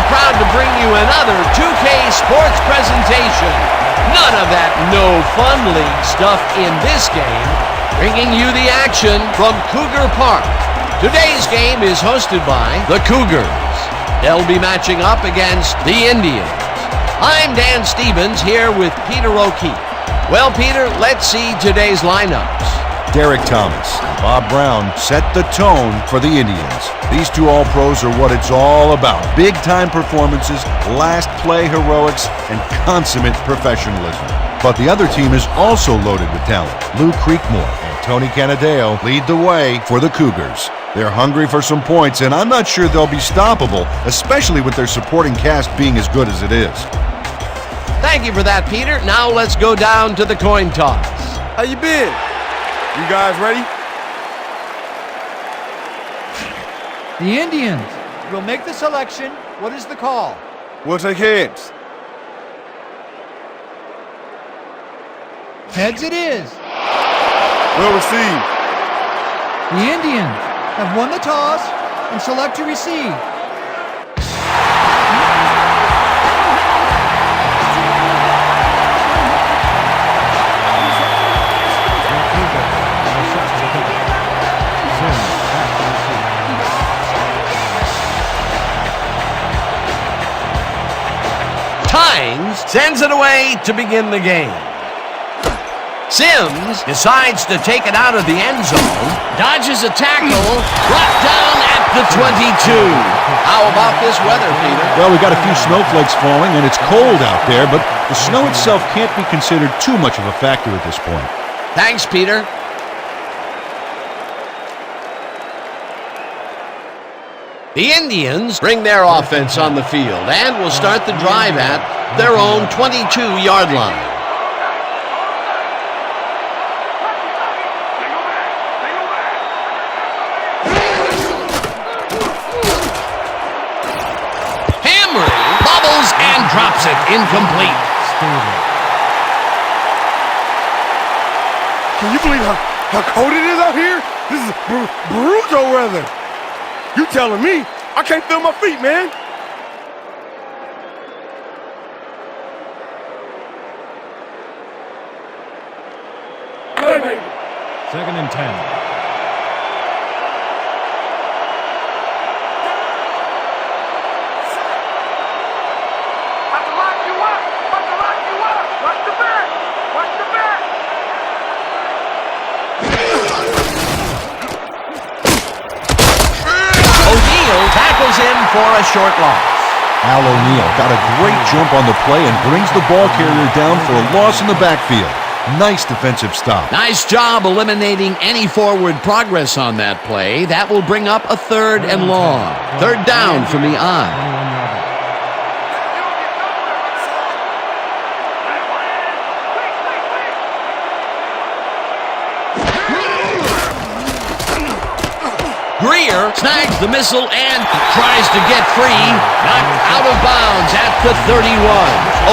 proud to bring you another 2K Sports presentation. None of that no-fun league stuff in this game. Bringing you the action from Cougar Park. Today's game is hosted by the Cougars. They'll be matching up against the Indians. I'm Dan Stevens here with Peter O'Keefe. Well, Peter, let's see today's lineups. Derek Thomas and Bob Brown set the tone for the Indians. These two All-Pros are what it's all about. Big-time performances, last-play heroics, and consummate professionalism. But the other team is also loaded with talent. Lou Creekmore and Tony Canadeo lead the way for the Cougars. They're hungry for some points, and I'm not sure they'll be stoppable, especially with their supporting cast being as good as it is. Thank you for that, Peter. Now let's go down to the coin toss. How you been? You guys ready? The Indians will make the selection. What is the call? We'll take heads. Heads it is. Well received. The Indians have won the toss and select to receive. Tynes sends it away to begin the game. Sims decides to take it out of the end zone, dodges a tackle, brought down at the 22. How about this weather, Peter? Well, we got a few snowflakes falling, and it's cold out there, but the snow itself can't be considered too much of a factor at this point. Thanks, Peter. The Indians bring their offense on the field and will start the drive at their own 22-yard line. Drops it incomplete. Can you believe how cold it is out here? This is brutal weather. You telling me I can't feel my feet, man? Second and 10. Tackles him for a short loss. Al O'Neal got a great jump on the play and brings the ball carrier down for a loss in the backfield. Nice defensive stop. Nice job eliminating any forward progress on that play. That will bring up a 3rd and long. 3rd down from the I. Greer snags the missile and tries to get free. Knocked out of bounds at the 31.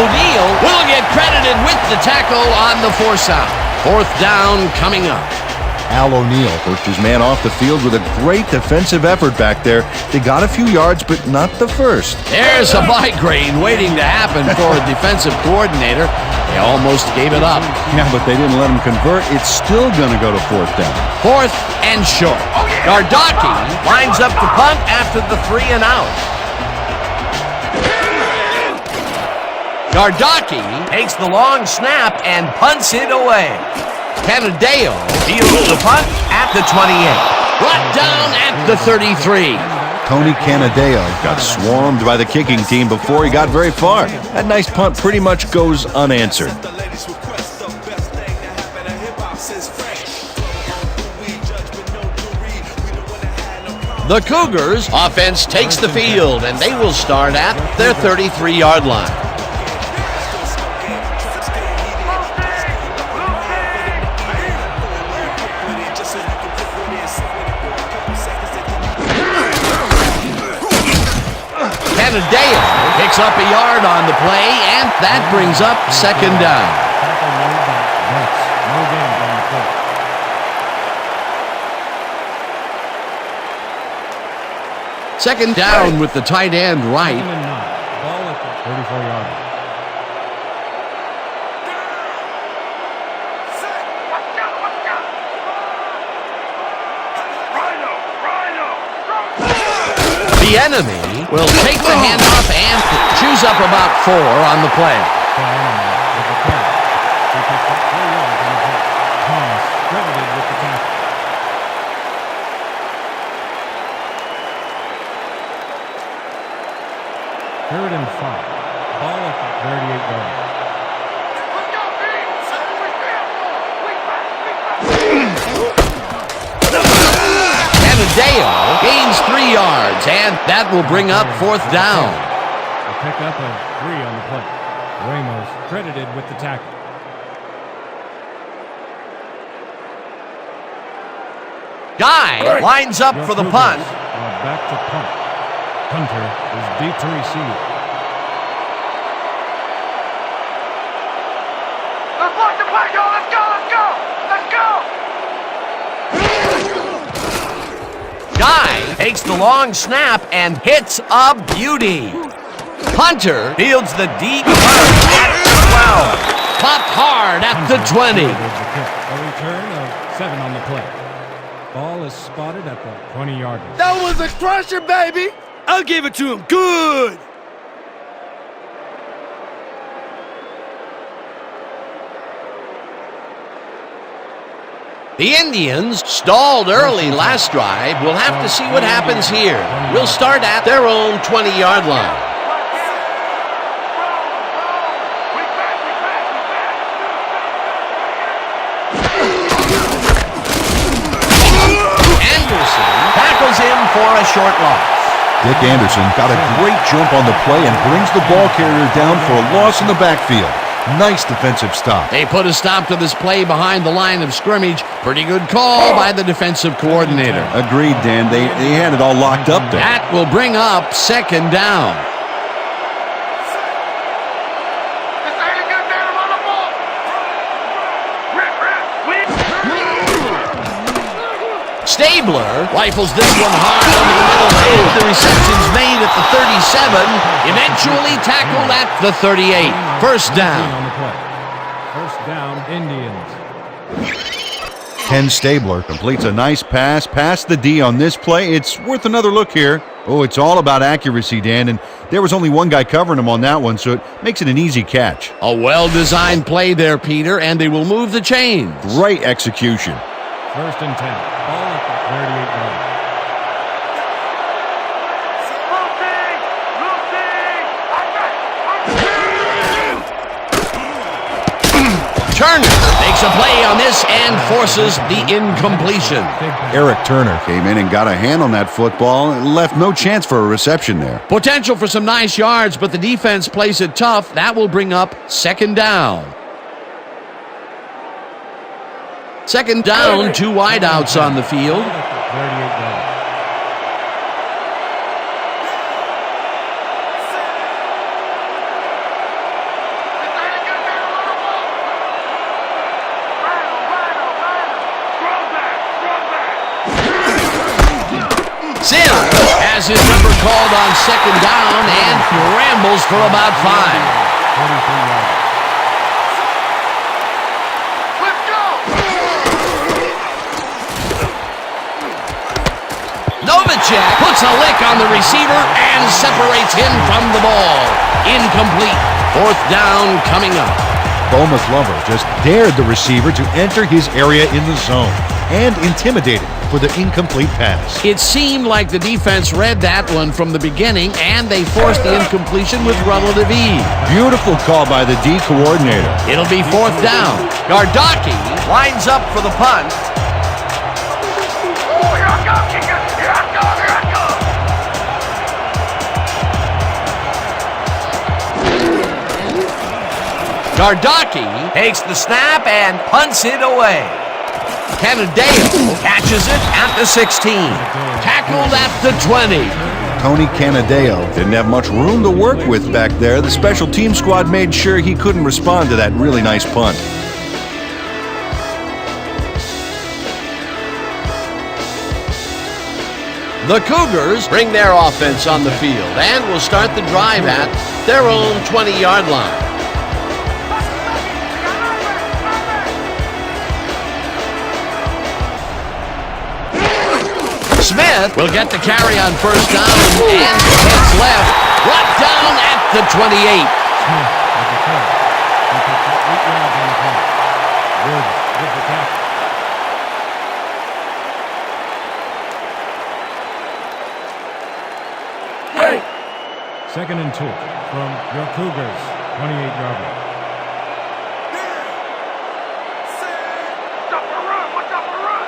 O'Neal will get credited with the tackle on the force out. 4th down coming up. Al O'Neal worked his man off the field with a great defensive effort back there. They got a few yards, but not the first. There's a migraine waiting to happen for a defensive coordinator. They almost gave it up. Yeah, but they didn't let him convert. It's still going to go to 4th down. 4th and short. Bartkowski lines up to punt after the 3 and out. Bartkowski takes the long snap and punts it away. Canadeo fields the punt at the 28. Brought down at the 33. Tony Canadeo got swarmed by the kicking team before he got very far. That nice punt pretty much goes unanswered. The Cougars offense takes the field, and they will start at their 33-yard line. Canadeo picks up a yard on the play, and that brings up 2nd down. Second down with the tight end right. 2nd and 9. Ball at the 34-yard line. The enemy will take the handoff and choose up about 4 on the play. The enemy with the play. He picks up 3 yards on the play. Thomas credited with the tackle. Third and 5. Ball at the 38-yard line. Canadeo gains 3 yards, and that will bring up 4th down. A pickup of 3 on the play. Ramos credited with the tackle. Guy lines up for the punt. Back to punt. Hunter is deep to receive. Let's watch the play, y'all. Let's go, let's go, let's go. Guy takes the long snap and hits a beauty. Hunter fields the deep punt at 12. Popped hard at the 20. A return of 7 on the play. Ball is spotted at the 20-yard line. That was a crusher, baby. I'll give it to him good. The Indians stalled early last drive. We'll have to see what happens here. We'll start at their own 20-yard line. Anderson tackles him for a short loss. Dick Anderson got a great jump on the play and brings the ball carrier down for a loss in the backfield. Nice defensive stop. They put a stop to this play behind the line of scrimmage. Pretty good call by the defensive coordinator. Agreed, Dan. They had it all locked up there. That will bring up 2nd down. This ain't a good day to run the ball. Stabler rifles this one hard over the middle. And the reception's made at the 37. Eventually tackled at the 38. First down. On the play. First down, Indians. Ken Stabler completes a nice pass past the D on this play. It's worth another look here. Oh, it's all about accuracy, Dan, and there was only one guy covering him on that one, so it makes it an easy catch. A well-designed play there, Peter, and they will move the chains. Great execution. First and 10. Ball at the 38-yard line. Turner makes a play on this and forces the incompletion. Eric Turner came in and got a hand on that football and left no chance for a reception there. Potential for some nice yards, but the defense plays it tough. That will bring up 2nd down. 2nd down, 2 wideouts on the field. 38-yard. Sims has his number called on 2nd down and rambles for about 5. 43 yards. Let's go. Novacek puts a lick on the receiver and separates him from the ball. Incomplete. 4th down coming up. Bo McLover just dared the receiver to enter his area in the zone and intimidated for the incomplete pass. It seemed like the defense read that one from the beginning, and they forced the incompletion with relative ease. Beautiful call by the D coordinator. It'll be 4th down. Bartkowski lines up for the punt. Oh, here I go, kicker. Here I go, here I go. Bartkowski takes the snap and punts it away. Canadeo catches it at the 16. Tackled at the 20. Tony Canadeo didn't have much room to work with back there. The special team squad made sure he couldn't respond to that really nice punt. The Cougars bring their offense on the field and will start the drive at their own 20-yard line. Smith will get the carry on first down and heads left, brought down at the 28. Smith with the catch. He picks up 8 yards on the play. Woods with the tackle. Second and 2 from your Cougars, 28-yard line. Watch out for a run! Watch out for a run!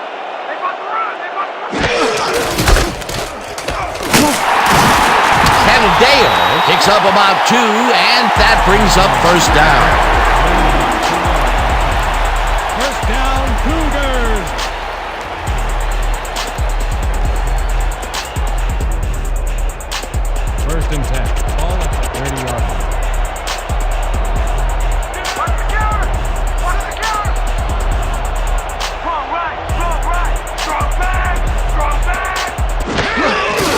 They about to run! They about to run! Canadeo picks up about 2, and that brings up first down. First down, Cougars! First and 10. Ball at the 30-yard line. Watch the counter! Watch the counter! Strong right! Strong right! Strong back! Strong back!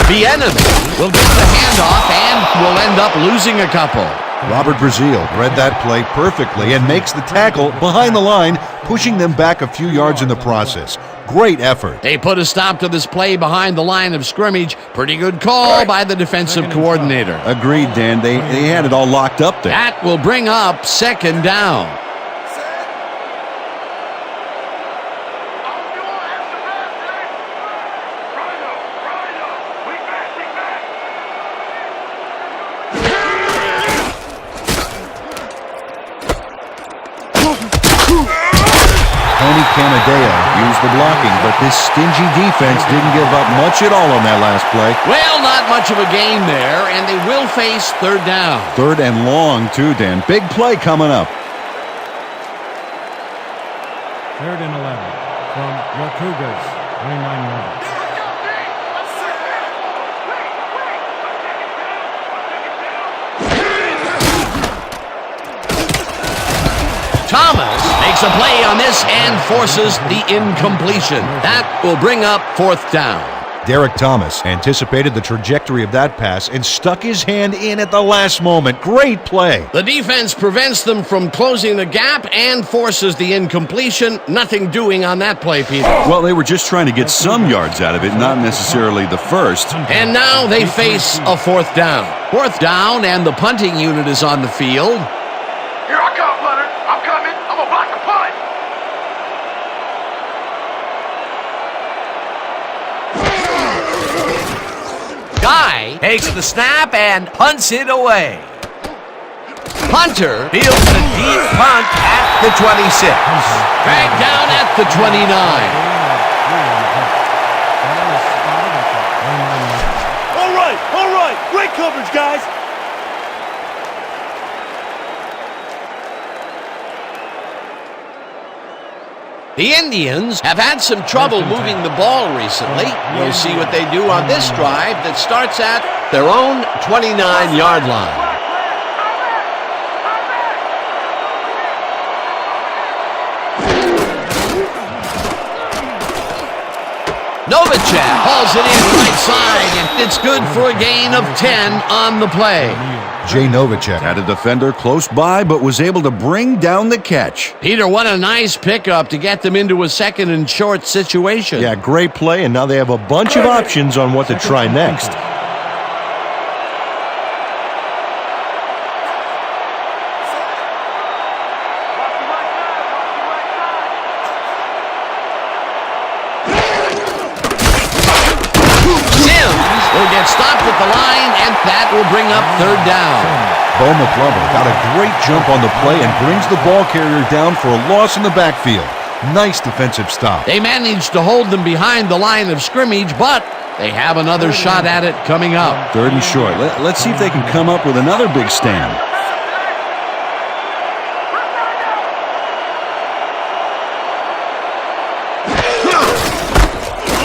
The enemy will get the handoff and will end up losing a couple. Robert Brazil read that play perfectly and makes the tackle behind the line, pushing them back a few yards in the process. Great effort. They put a stop to this play behind the line of scrimmage. Pretty good call by the defensive coordinator. Agreed, Dan. They had it all locked up there. That will bring up second down. Tony Canadeo used the blocking, but this stingy defense didn't give up much at all on that last play. Well, not much of a gain there, and they will face third down. Third and long, too, Dan. Big play coming up. Third and 11 from your Cougars, 29-yard line. Thomas makes a play on this and forces the incompletion. That will bring up fourth down. Derek Thomas anticipated the trajectory of that pass and stuck his hand in at the last moment. Great play. The defense prevents them from closing the gap and forces the incompletion. Nothing doing on that play, Peter. Well, they were just trying to get some yards out of it, not necessarily the first. And now they face a fourth down. Fourth down, and the punting unit is on the field. Here I come, punter. I'm coming. I'm gonna block the punt. Guy takes the snap and punts it away. Punter fields a deep punt at the 26. Dragged down at the 29. All right. Great coverage, guys. The Indians have had some trouble moving the ball recently. We'll see what they do on this drive that starts at their own 29-yard line. Novacek hauls it in right side, and it's good for a gain of 10 on the play. Jay Novacek had a defender close by, but was able to bring down the catch. Peter, what a nice pickup to get them into a second and short situation. Yeah, great play, and now they have a bunch of options on what to try next. Will get stopped at the line, and that will bring up third down. Bo McLovin got a great jump on the play and brings the ball carrier down for a loss in the backfield. Nice defensive stop. They managed to hold them behind the line of scrimmage, but they have another shot at it coming up. Third and short. Let's see if they can come up with another big stand.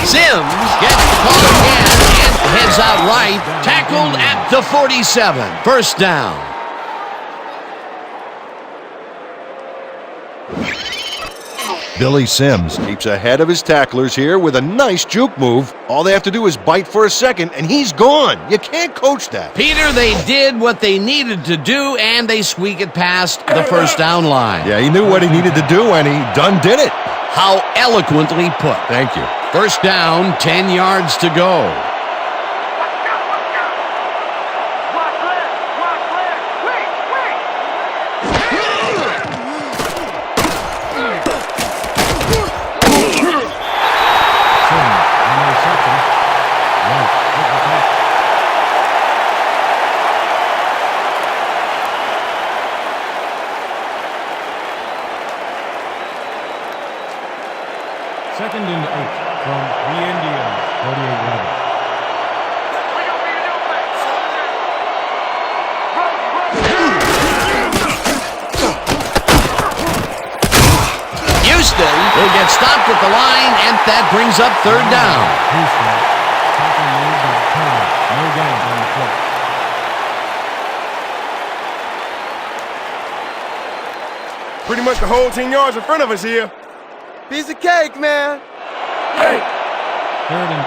Sims gets caught again and heads out right, tackled at the 47. First down. Billy Sims keeps ahead of his tacklers here with a nice juke move. All they have to do is bite for a second, and he's gone. You can't coach that. Peter, they did what they needed to do, and they squeak it past the first down line. Yeah, he knew what he needed to do, and he done did it. How eloquently put. Thank you. First down, 10 yards to go. Watch left, wait. Sims on the reception. Right with the tackle. Second and 8 from the Indians. 48-11. Houston will get stopped at the line, and that brings up third down. Houston. Tackle made by Turner. No gain on the play. Pretty much the whole 10 yards in front of us here. Piece of cake, man. Hey. Third and 8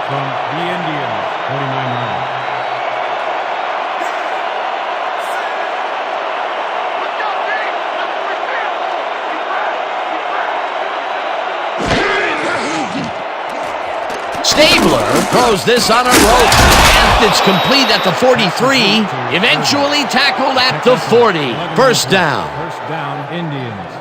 from the Indians. 49-11. Stabler throws this on a rope, and it's complete at the 43, eventually tackled at the 40. First down. First down, Indians.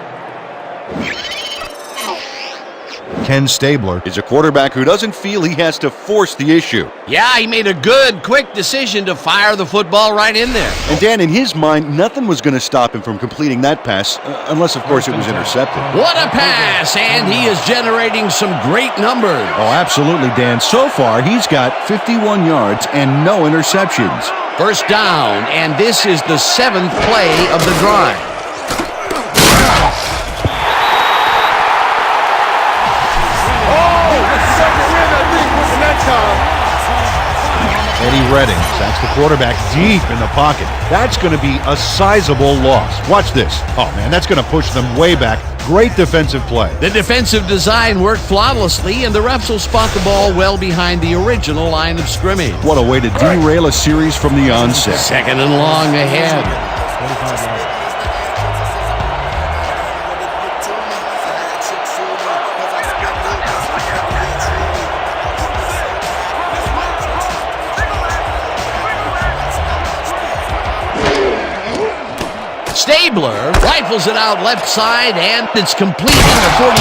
Ken Stabler is a quarterback who doesn't feel he has to force the issue. Yeah, he made a good, quick decision to fire the football right in there. And Dan, in his mind, nothing was going to stop him from completing that pass, unless, of course, it was intercepted. What a pass, and he is generating some great numbers. Oh, absolutely, Dan. So far, he's got 51 yards and no interceptions. First down, and this is the 7th play of the drive. Eddie Redding sacks the quarterback deep in the pocket. That's going to be a sizable loss. Watch this. Oh, man, that's going to push them way back. Great defensive play. The defensive design worked flawlessly, and the refs will spot the ball well behind the original line of scrimmage. What a way to derail a series from the onset. Second and long ahead. 45 yards. Stabler rifles it out left side, and it's complete at the 42.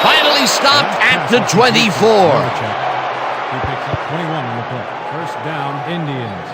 Finally stopped at the 24. He picks up 21 on the play. First down, Indians.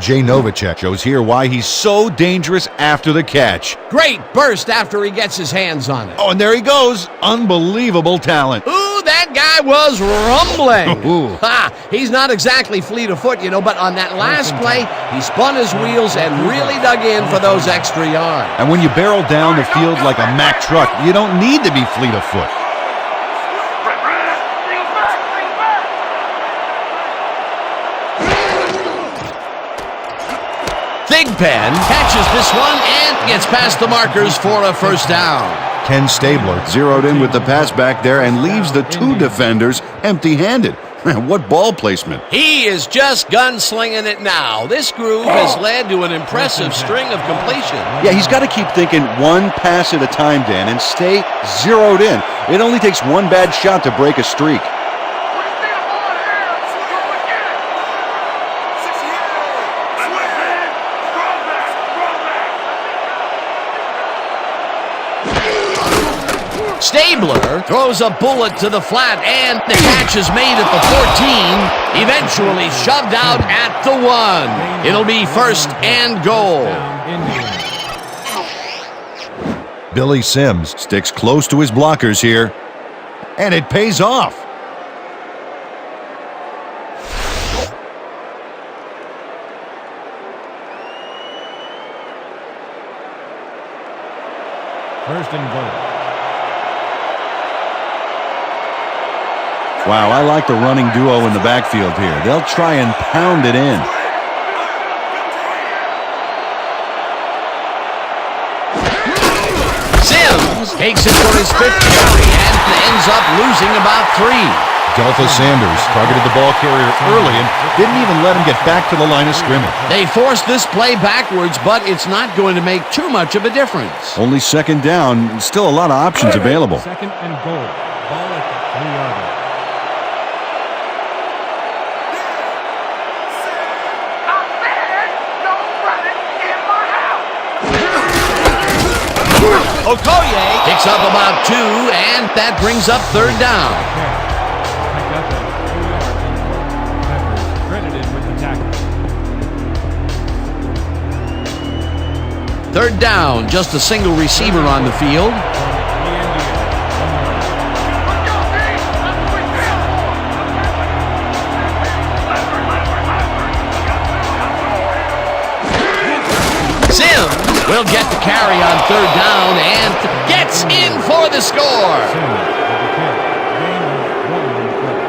Jay Novacek shows here why he's so dangerous after the catch. Great burst after he gets his hands on it. Oh, and there he goes. Unbelievable talent. Ooh, that guy was rumbling. Ooh. Ha! He's not exactly fleet of foot, but on that last play, he spun his wheels and really dug in for those extra yards. And when you barrel down the field like a Mack truck, you don't need to be fleet of foot. Thigpen catches this one and gets past the markers for a first down. Ken Stabler zeroed in with the pass back there and leaves the two defenders empty-handed. What ball placement. He is just gunslinging it now. This groove has led to an impressive string of completion. Yeah, he's got to keep thinking one pass at a time, Dan, and stay zeroed in. It only takes one bad shot to break a streak. Stabler throws a bullet to the flat, and the catch is made at the 14, eventually shoved out at the 1. It'll be first and goal. Billy Sims sticks close to his blockers here, and it pays off. First and goal. Wow, I like the running duo in the backfield here. They'll try and pound it in. Sims takes it for his 5th carry and ends up losing about 3. Delta Sanders targeted the ball carrier early and didn't even let him get back to the line of scrimmage. They forced this play backwards, but it's not going to make too much of a difference. Only 2nd down, still a lot of options available. 2nd and goal. Ball at the 3-yard line. I said, don't run it in my house. Okoye picks up about 2, and that brings up 3rd down. Picked up at 2 yards. Peppers credited with the tackle. 3rd down, just a single receiver on the field. Sims will get the carry on 3rd down and gets in for the score.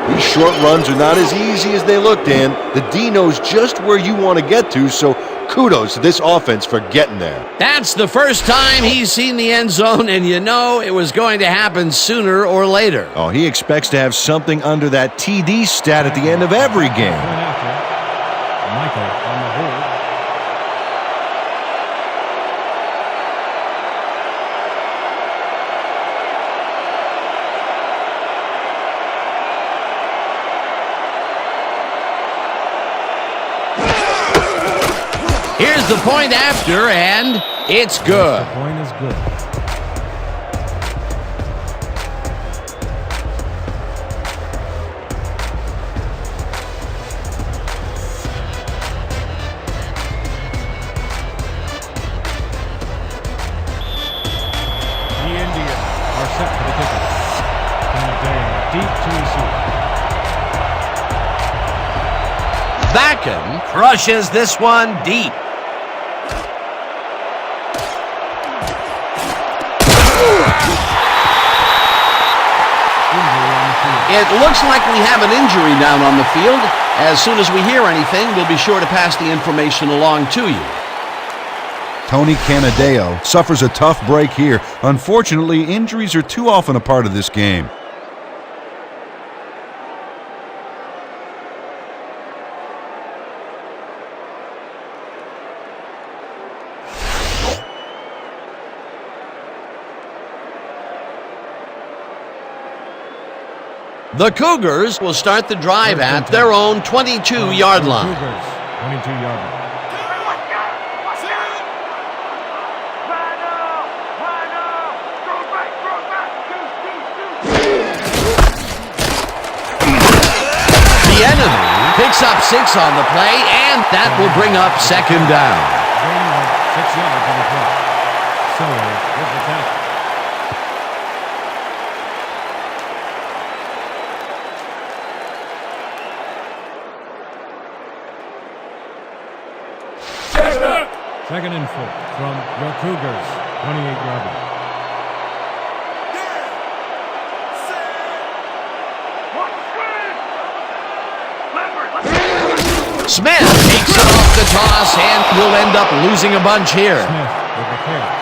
These short runs are not as easy as they look, Dan. The D knows just where you want to get to, so kudos to this offense for getting there. That's the first time he's seen the end zone, and you know it was going to happen sooner or later. Oh, he expects to have something under that TD stat at the end of every game. Michael on the hold. Here's the point after, and it's good. The point is good. The Indians are set for the kickoff. Canadeo deep to receive. Backham crushes this one deep. It looks like we have an injury down on the field. As soon as we hear anything, we'll be sure to pass the information along to you. Tony Canadeo suffers a tough break here. Unfortunately, injuries are too often a part of this game. The Cougars will start the drive at their own 22-yard line. Cougars, 22-yard line. The enemy picks up 6 on the play, and that will bring up 2nd down. Gain of 6 yards on the play. Sowers with the tackle. Second and 4 from your Cougars, 28-yard line. Smith takes it off the toss and will end up losing a bunch here. Smith with the carry.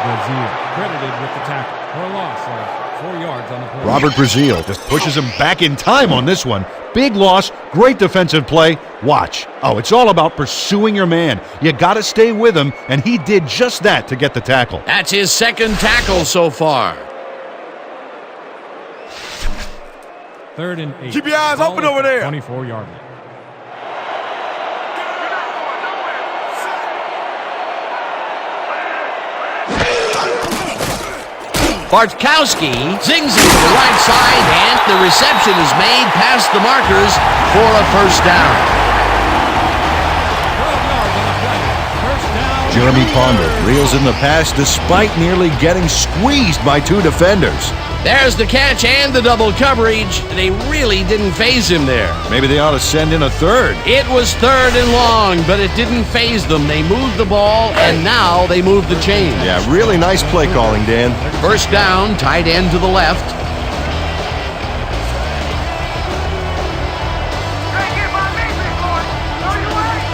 Brazil credited with the tackle for a loss of 4 yards on the play. Robert Brazil just pushes him back in time on this one. Big loss, great defensive play. Watch. Oh, it's all about pursuing your man. You got to stay with him, and he did just that to get the tackle. That's his 2nd tackle so far. 3rd and 8. Keep your eyes open over there. 24-yard line. Bartkowski zings it to the right side, and the reception is made past the markers for a 1st down. 12 yards on the play. 1st down. Jeremy Ponder reels in the pass despite nearly getting squeezed by 2 defenders. There's the catch and the double coverage. They really didn't faze him there. Maybe they ought to send in a 3rd. It was 3rd and long, but it didn't faze them. They moved the ball, and now they move the chains. Yeah, really nice play calling, Dan. 1st down, tight end to the left. Can't get my meat, big boy. No, you ain't.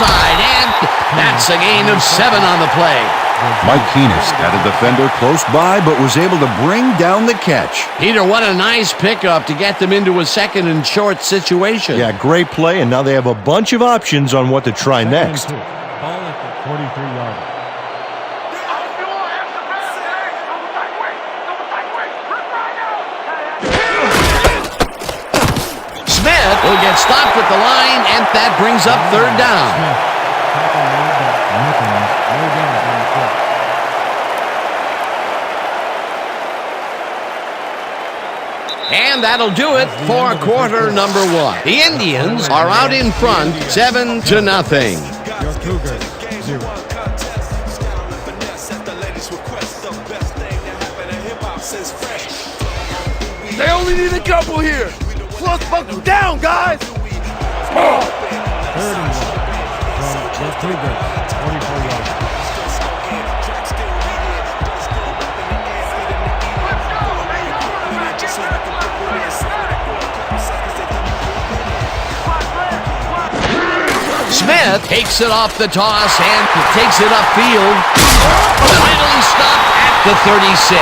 side, and that's a gain of 7 on the play. Mike Keenest had a defender close by, but was able to bring down the catch. Peter, what a nice pickup to get them into a second and short situation. Yeah, great play, and now they have a bunch of options on what to try next. Ball at the 43-yard line. Smith will get stopped at the line, and that brings up 3rd down. Tackle made by Nickens. No gain on the play. And that'll do it for quarter number 1. The Indians are out in front, 7-0. Your Cougars, 0. They only need a couple here. Let's buckle down, guys. 3rd and 1 from your Cougars, 44 yards. Smith takes it off the toss and takes it upfield. Finally stopped at the 36.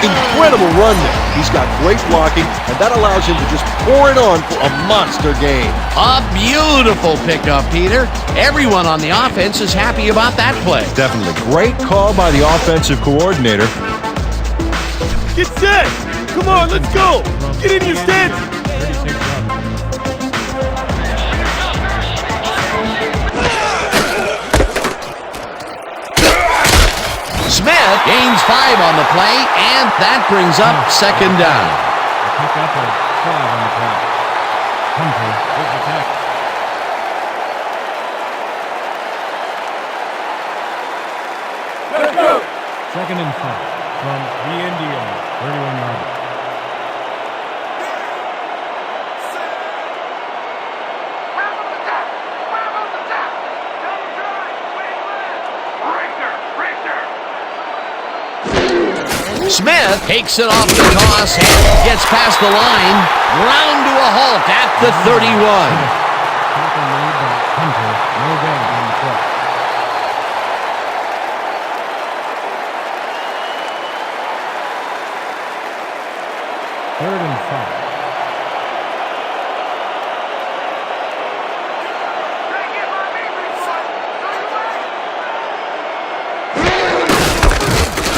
Incredible run there. He's got great blocking, and that allows him to just pour it on for a monster gain. A beautiful pickup, Peter. Everyone on the offense is happy about that play. Definitely. Great call by the offensive coordinator. Get set. Come on, let's go. Get in your stance. 36 yards. Smith gains 5 on the play, and that brings up 2nd down. A pickup of 5 on the play. Humphrey with the tackle. Let's go. 2nd and 5 from the Indians, 31-yard. Smith takes it off the toss and gets past the line. Ground to a halt at the 31. Tackle made by Hunter. No gain on the play. Third and 5.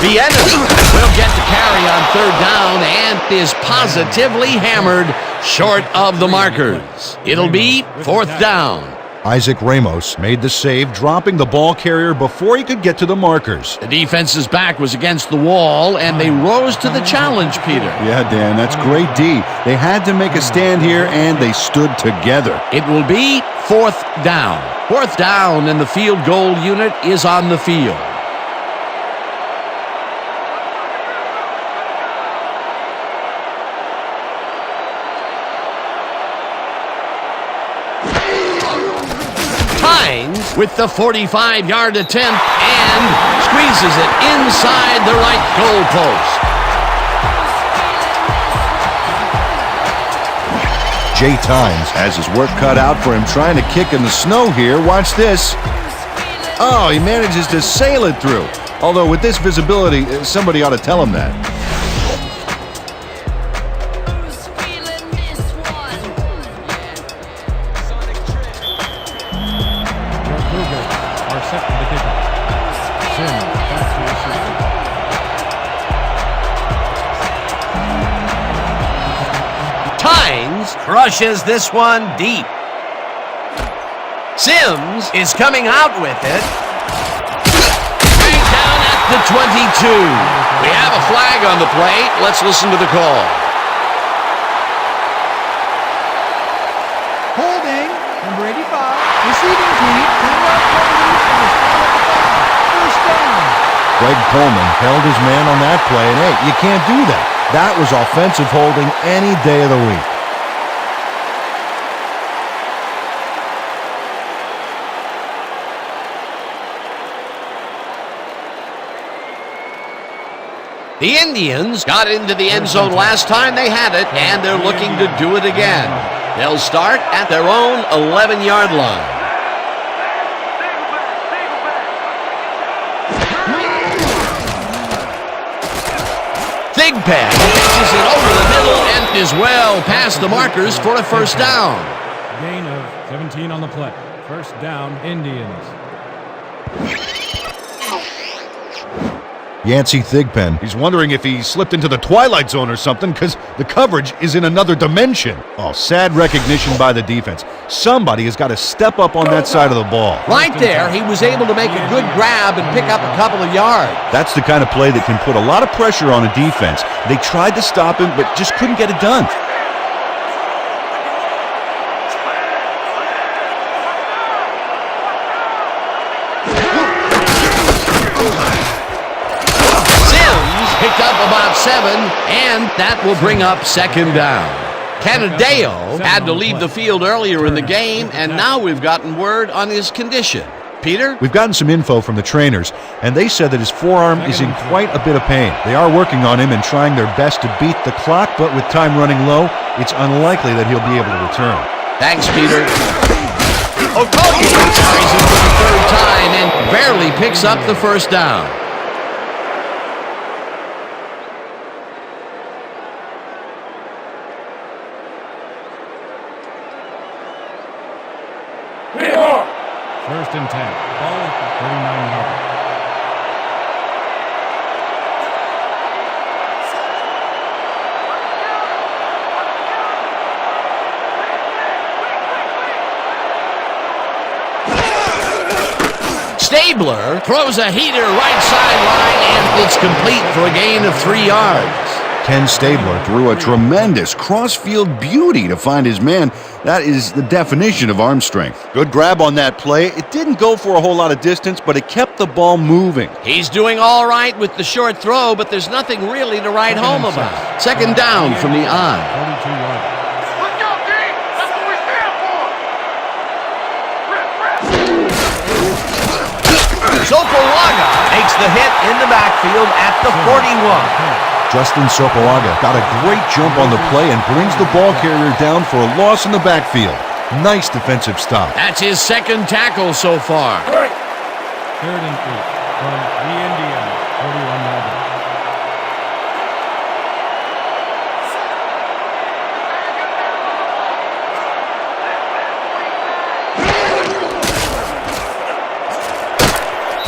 The enemy will get the carry on 3rd down and is positively hammered short of the markers. It'll be 4th down. Isaac Ramos made the save, dropping the ball carrier before he could get to the markers. The defense's back was against the wall, and they rose to the challenge, Peter. Yeah, Dan, that's great D. They had to make a stand here, and they stood together. It will be 4th down. 4th down, and the field goal unit is on the field. With the 45-yard attempt and squeezes it inside the right goalpost. Jay Tynes has his work cut out for him trying to kick in the snow here. Watch this. Oh, he manages to sail it through. Although with this visibility, somebody ought to tell him that. Crushes this one deep. Sims is coming out with it. Right down at the 22. We have a flag on the play. Let's listen to the call. Holding, number 85, receiving team, first down. Greg Pullman held his man on that play, and hey, you can't do that. That was offensive holding any day of the week. The Indians got into the end zone last time they had it, and they're looking to do it again. They'll start at their own 11-yard line. Thigpen pitches it over the middle and is well past the markers for a first down. Gain of 17 on the play. First down, Indians. Yancey Thigpen. He's wondering if he slipped into the Twilight Zone or something because the coverage is in another dimension. Oh, sad recognition by the defense. Somebody has got to step up on that side of the ball. Right there, he was able to make a good grab and pick up a couple of yards. That's the kind of play that can put a lot of pressure on a defense. They tried to stop him, but just couldn't get it done. Picked up about 7, and that will bring up second down. Canadeo had to leave the field earlier in the game, and now we've gotten word on his condition. Peter? We've gotten some info from the trainers, and they said that his forearm is in quite a bit of pain. They are working on him and trying their best to beat the clock, but with time running low, it's unlikely that he'll be able to return. Thanks, Peter. Okogie carries him for the third time and barely picks up the first down. First and 10. Ball at the 39-yard. Stabler throws a heater right sideline, and it's complete for a gain of 3 yards. Ken Stabler threw a tremendous cross-field beauty to find his man. That is the definition of arm strength. Good grab on that play. It didn't go for a whole lot of distance, but it kept the ball moving. He's doing all right with the short throw, but the's nothing really to write home about. Second down from the eye. 42-yard. Let's go, team! That's what we stand for! Sopolaga makes the hit in the backfield at the 41. Justin Sopoaga got a great jump on the play and brings the ball carrier down for a loss in the backfield. Nice defensive stop. That's his second tackle so far. Third and 8 from the Indians. 41-yard.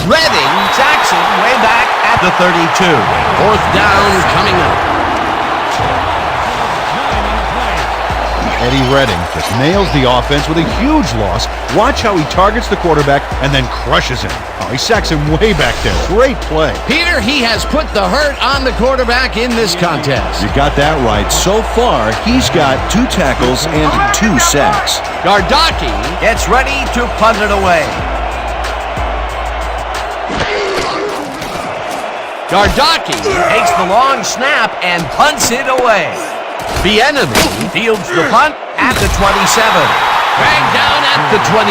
Redding Jackson way back at the 32. Fourth down coming up. Eddie Redding just nails the offense with a huge loss. Watch how he targets the quarterback and then crushes him. Oh, he sacks him way back there. Great play. Peter, he has put the hurt on the quarterback in this contest. You got that right. So far, he's got 2 tackles and 2 sacks. Gardocki gets ready to punt it away. Gardocki takes the long snap and punts it away. Bieniemy fields the punt at the 27. Dragged down at the 29.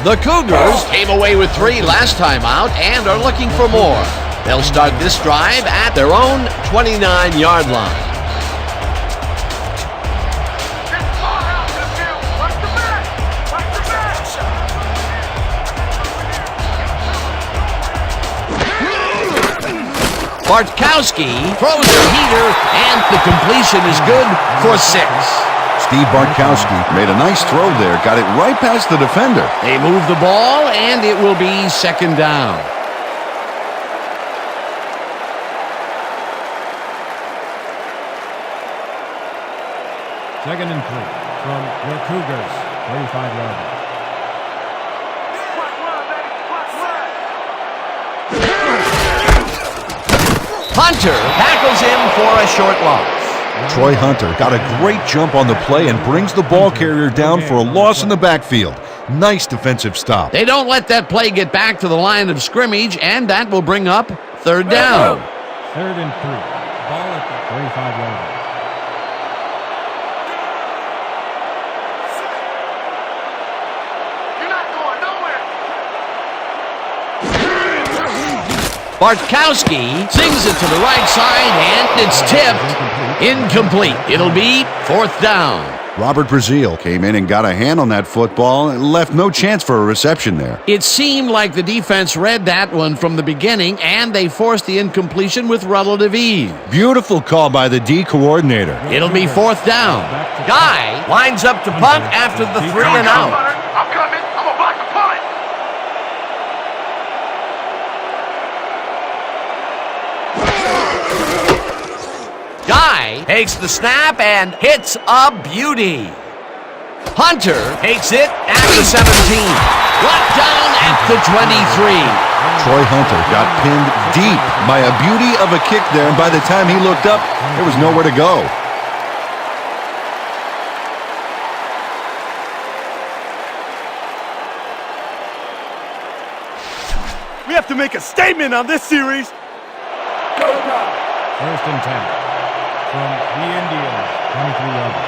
The Cougars came away with 3 last time out and are looking for more. They'll start this drive at their own 29-yard line. Bartkowski throws a heater, and the completion is good for 6. Steve Bartkowski made a nice throw there, got it right past the defender. They move the ball, and it will be second down. Second and 3 from your Cougars. 35-yard. Hunter tackles him for a short loss. Troy Hunter got a great jump on the play and brings the ball carrier down for a loss in the backfield. Nice defensive stop. They don't let that play get back to the line of scrimmage, and that will bring up third down. Third and 3. Ball 35-yarder. You're not going nowhere. Bartkowski sings it to the right side, and it's tipped. Incomplete. It'll be 4th down. Robert Brazil came in and got a hand on that football and left no chance for a reception there. It seemed like the defense read that one from the beginning, and they forced the incompletion with relative ease. Beautiful call by the D coordinator. It'll be 4th down. Guy lines up to punt after the 3 and out. I'm coming. I'm gonna block the punt. Guy takes the snap and hits a beauty. Hunter takes it at the 17. Brought down at the 23. Troy Hunter got pinned deep by a beauty of a kick there, and by the time he looked up, there was nowhere to go. We have to make a statement on this series. First and 10 from the Indians, 23-yarder.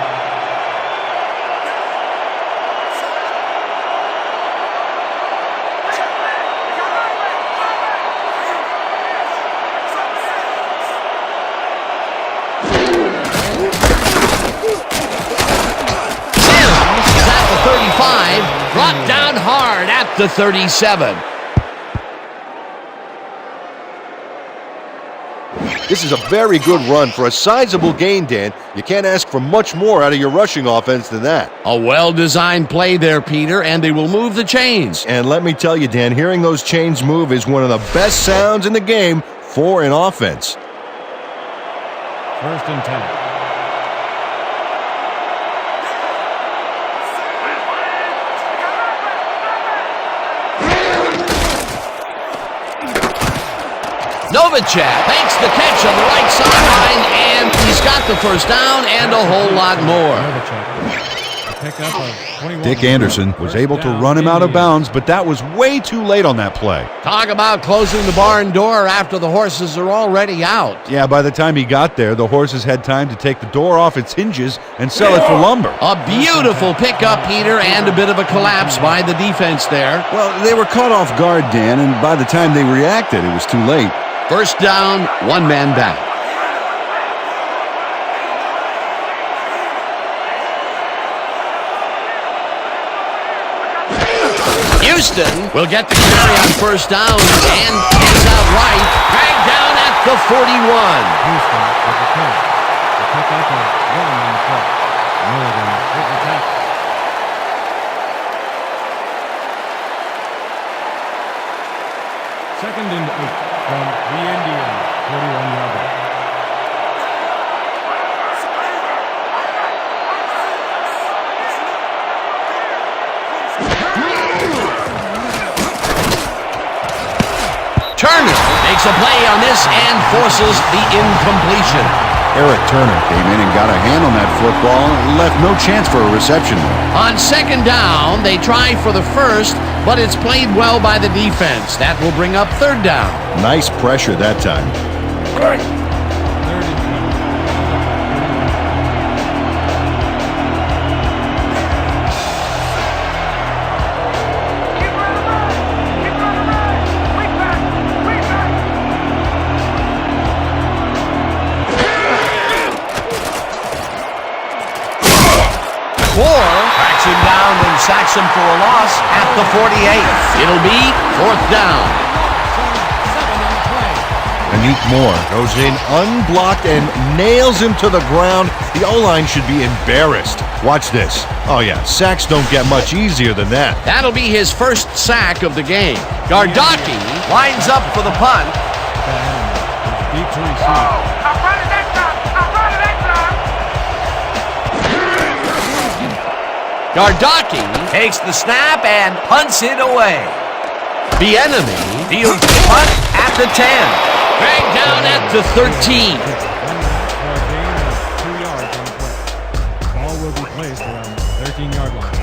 Sims is at the 35. Brought down hard at the 37. This is a very good run for a sizable gain, Dan. You can't ask for much more out of your rushing offense than that. A well-designed play there, Peter, and they will move the chains. And let me tell you, Dan, hearing those chains move is one of the best sounds in the game for an offense. First and 10. Novacek makes the catch on the right sideline, and he's got the first down and a whole lot more. Pickup of 21. Dick Anderson was able to run him out of bounds, but that was way too late on that play. Talk about closing the barn door after the horses are already out. Yeah, by the time he got there, the horses had time to take the door off its hinges and sell it for lumber. A beautiful pickup, Peter, and a bit of a collapse by the defense there. Well, they were caught off guard, Dan, and by the time they reacted, it was too late. First down, one man down. Houston will get the carry on first down and heads out right, dragged down at the 41. Houston with the carry. The pickup of 1 on the play. Milligan with the tackle. Second and 8 from the Indians, 41-yarder. Turner makes a play on this and forces the incompletion. Eric Turner came in and got a hand on that football and left no chance for a reception there. On second down, they try for the first, but it's played well by the defense. That will bring up third down. Nice pressure that time. Third and 20. Keep running right. Keep running right. Way back. Way back. Moore tracks him down and sacks him for a loss at the 48. It'll be fourth down. 7 on the play. Anik Moore goes in unblocked and nails him to the ground. The O-line should be embarrassed. Watch this. Oh yeah, sacks don't get much easier than that. That'll be his first sack of the game. Gardocki lines up for the punt. Deep to receive. I'm running that time. I'm running that time. Gardocki takes the snap and punts it away. The enemy fields the punt at the 10. Dragged down at the 13. For a gain of 2 yards on the play. Ball will be placed around the 13-yard line.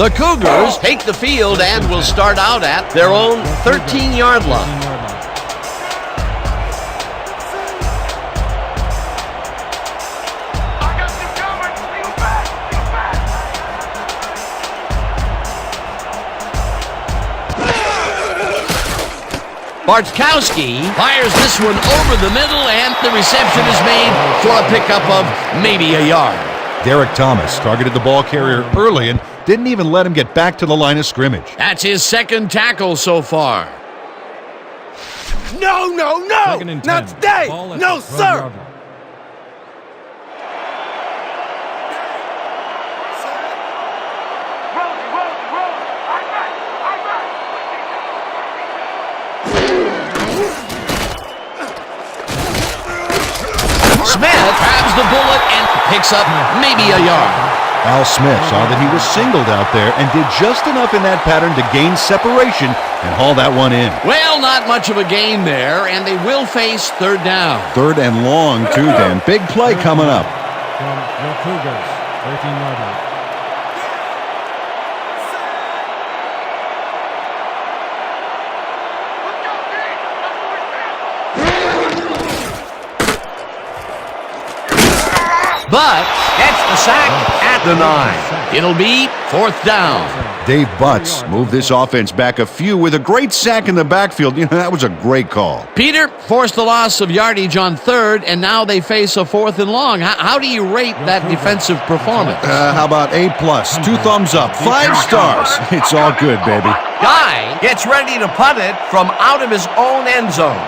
The Cougars take the field and will start out at their own 13-yard line. I got you covered. Lean back. Lean back. Bartkowski fires this one over the middle, and the reception is made for a pickup of maybe a yard. Derek Thomas targeted the ball carrier early and didn't even let him get back to the line of scrimmage. That's his second tackle so far. No, no, no! Second and 10. Not today! Ball at No, the 12 sir! yard line. Roll. I got. Smith grabs the bullet and picks up maybe a yard. Al Smith saw that he was singled out there and did just enough in that pattern to gain separation and haul that one in. Well, not much of a gain there, and they will face third down. Third and long, too, Dan. Big play coming up. From the Cougars, 13-yard line. But gets the sack at the 9. It'll be fourth down. Dave Butts moved this offense back a few with a great sack in the backfield. You know, that was a great call. Peter forced the loss of yardage on third, and now they face a fourth and long. How do you rate that defensive performance? How about A+? 2 thumbs up, 5 stars. It's all good, baby. Guy gets ready to punt it from out of his own end zone.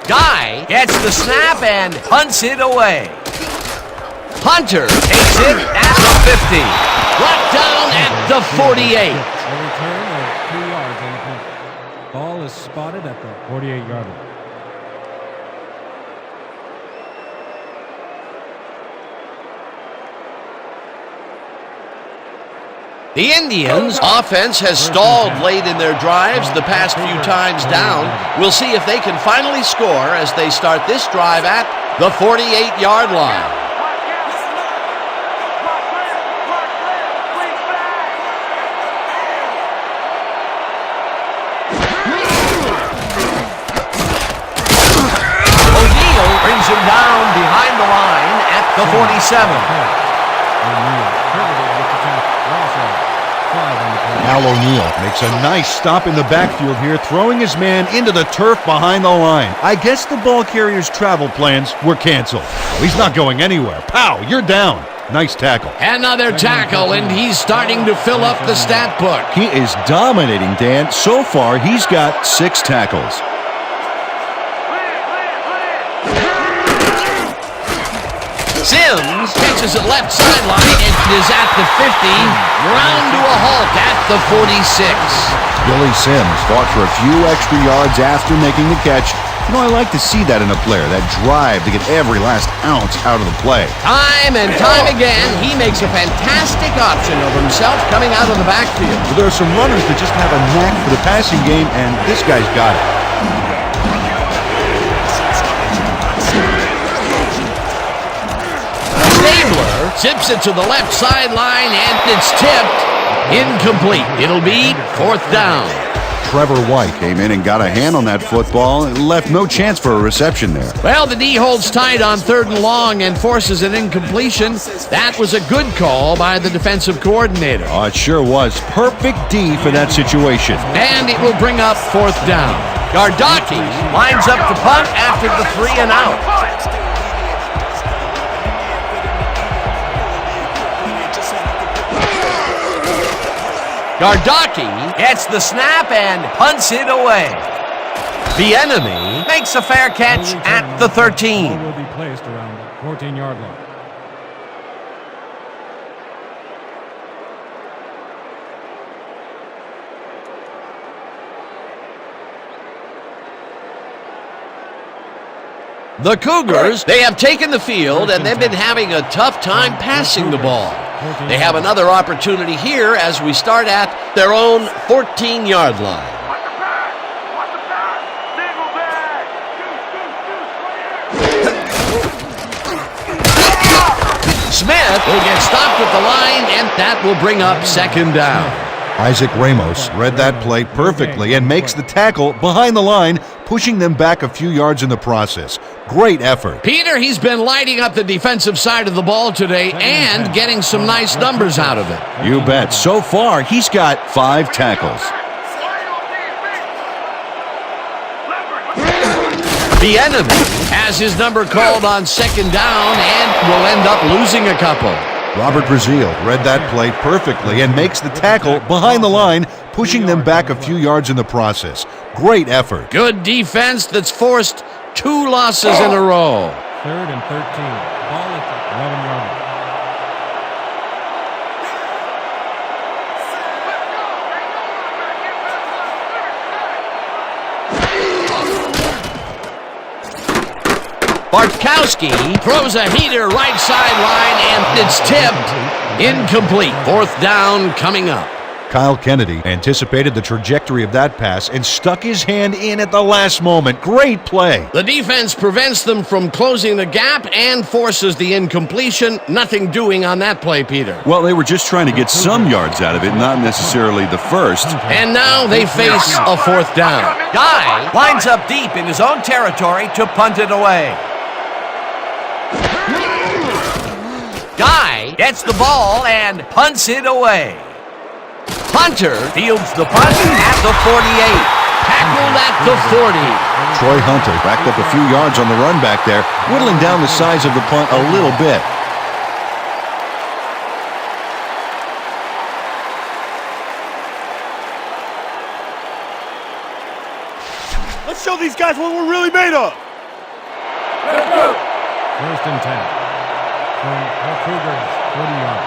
Guy gets the snap and punts it away. Hunter takes it at the 50. Brought down at the 48. A return of 2 yards on the punt. Ball is spotted at the 48-yard line. The Indians' offense has stalled late in their drives the past few times down. We'll see if they can finally score as they start this drive at the 48-yard line. O'Neal brings him down behind the line at the 47. Al O'Neal makes a nice stop in the backfield here, throwing his man into the turf behind the line. I guess the ball carrier's travel plans were canceled. He's not going anywhere. Pow, you're down. Nice tackle. Another tackle, and he's starting to fill up the stat book. He is dominating, Dan. So far, he's got 6 tackles. Sims catches it left sideline and is at the 50, ground to a halt at the 46. Billy Sims fought for a few extra yards after making the catch. You know, I like to see that in a player, that drive to get every last ounce out of the play. Time and time again, he makes a fantastic option of himself coming out of the backfield. There are some runners that just have a knack for the passing game, and this guy's got it. Stabler zips it to the left sideline, and it's tipped. Incomplete. It'll be fourth down. Trevor White came in and got a hand on that football and left no chance for a reception there. Well, the D holds tight on third and long and forces an incompletion. That was a good call by the defensive coordinator. Oh, it sure was. Perfect D for that situation. And it will bring up fourth down. Bartkowski lines up to punt after the 3 and out. Bartkowski gets the snap and punts it away. The enemy makes a fair catch at the 13. Ball will be placed around the 14-yard line. The Cougars, they have taken the field and they've been having a tough time passing the ball. They have another opportunity here as we start at their own 14-yard line. Watch the pass! Watch the pass! Single back! Shoot! Smith will get stopped at the line, and that will bring up second down. Isaac Ramos read that play perfectly and makes the tackle behind the line, pushing them back a few yards in the process. Great effort. Peter, he's been lighting up the defensive side of the ball today and getting some nice numbers out of it. You bet. So far, he's got 5 tackles. The enemy has his number called on second down and will end up losing a couple. Robert Brazil read that play perfectly and makes the tackle behind the line, pushing them back a few yards in the process. Great effort. Good defense that's forced 2 losses in a row. 3rd and 13. Ball at the 11-yard line. Bartkowski throws a heater right sideline, and it's tipped. Incomplete. 4th down coming up. Kyle Kennedy anticipated the trajectory of that pass and stuck his hand in at the last moment. Great play. The defense prevents them from closing the gap and forces the incompletion. Nothing doing on that play, Peter. Well, they were just trying to get some yards out of it, not necessarily the first. And now they face a 4th down. Guy lines up deep in his own territory to punt it away. Guy gets the ball and punts it away. Hunter fields the punt at the 48. Tackled at the 40. Troy Hunter backed up a few yards on the run back there, whittling down the size of the punt a little bit. Let's show these guys what we're really made of. 1st and 10. From the Cougars, 40 yards.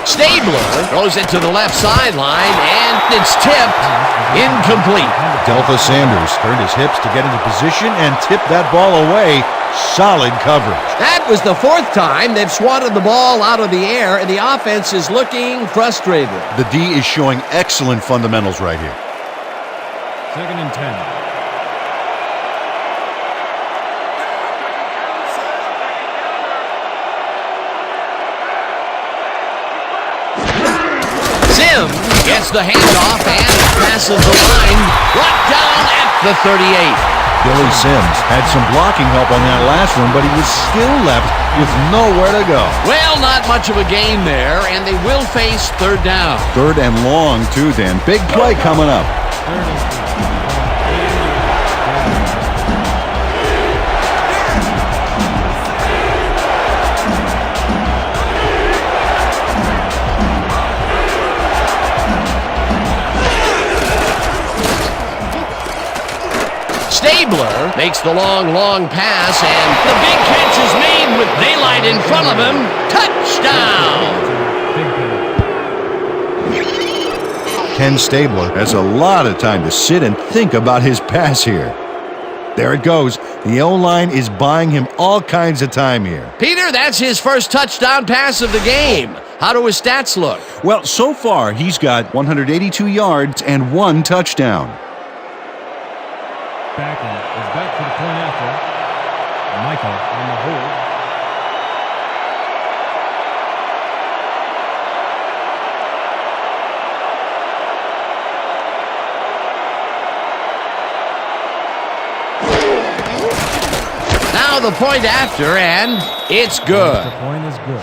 Stabler throws it to the left sideline, and it's tipped. Incomplete. Delta Sanders turned his hips to get into position and tipped that ball away. Solid coverage. That was the 4th time they've swatted the ball out of the air, and the offense is looking frustrated. The D is showing excellent fundamentals right here. 2nd and 10. Sims gets the handoff and passes the line. Brought down at the 38. Billy Sims had some blocking help on that last one, but he was still left with nowhere to go. Well, not much of a gain there, and they will face 3rd down. 3rd and long, too, Dan. Big play coming up. 3rd and 10. Stabler makes the long pass, and the big catch is made with daylight in front of him. Touchdown! Ken Stabler has a lot of time to sit and think about his pass here. There it goes. The O-line is buying him all kinds of time here. Peter, that's his first touchdown pass of the game. How do his stats look? Well, so far, he's got 182 yards and 1 touchdown. Backen is back for the point after. Michael on the hold. Now the point after, and it's good. The point is good.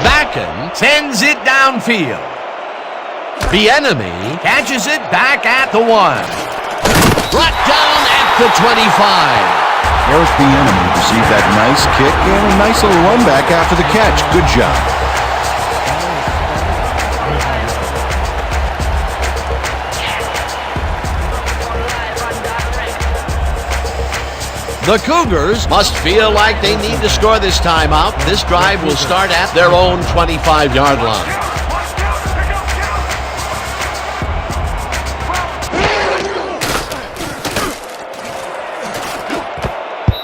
Backen sends it downfield. The enemy catches it back at the 1. Brought down at the 25. Eric the enemy received that nice kick and a nice little run back after the catch. Good job. The Cougars must feel like they need to score this timeout. This drive will start at their own 25-yard line.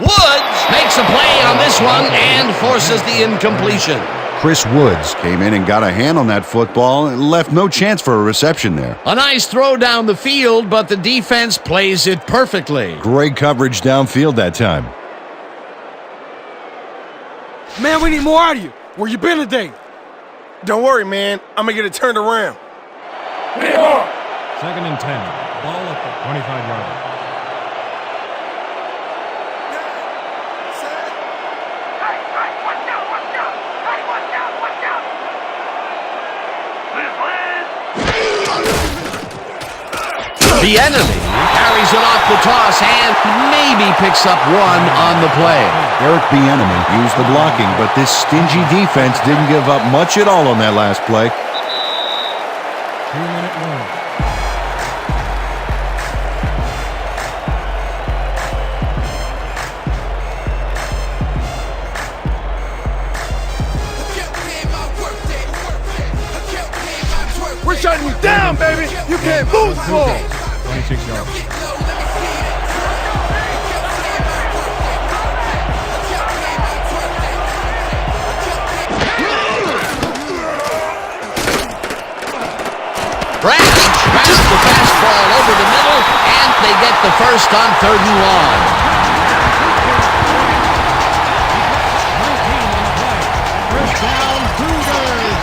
Woods makes a play on this one and forces the incompletion. Chris Woods came in and got a hand on that football and left no chance for a reception there. A nice throw down the field, but the defense plays it perfectly. Great coverage downfield that time. Man, we need more out of you. Where you been today? Don't worry, man. I'm going to get it turned around. 2nd and 10. Ball at the 25-yard line. The enemy carries it off the toss and maybe picks up one on the play. Eric Bieniemy used the blocking, but this stingy defense didn't give up much at all on that last play. 2-minute warning. We're shutting you down, baby. You can't move the ball. 26 yards. Branch grabs the fastball over the middle, and they get the first on 3rd and long. 19 on the play. First down, Cougars.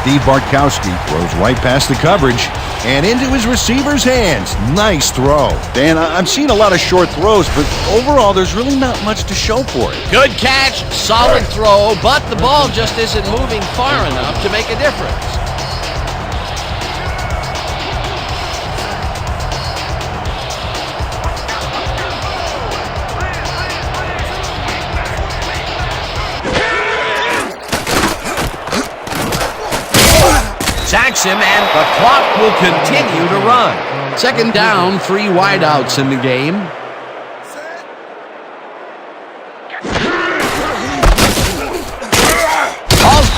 Steve Bartkowski throws right past the coverage and into his receiver's hands. Nice throw. Dan, I'm seeing a lot of short throws, but overall, there's really not much to show for it. Good catch, solid throw, but the ball just isn't moving far enough to make a difference. Sacks him, and the clock will continue to run. 2nd down, 3 wideouts in the game.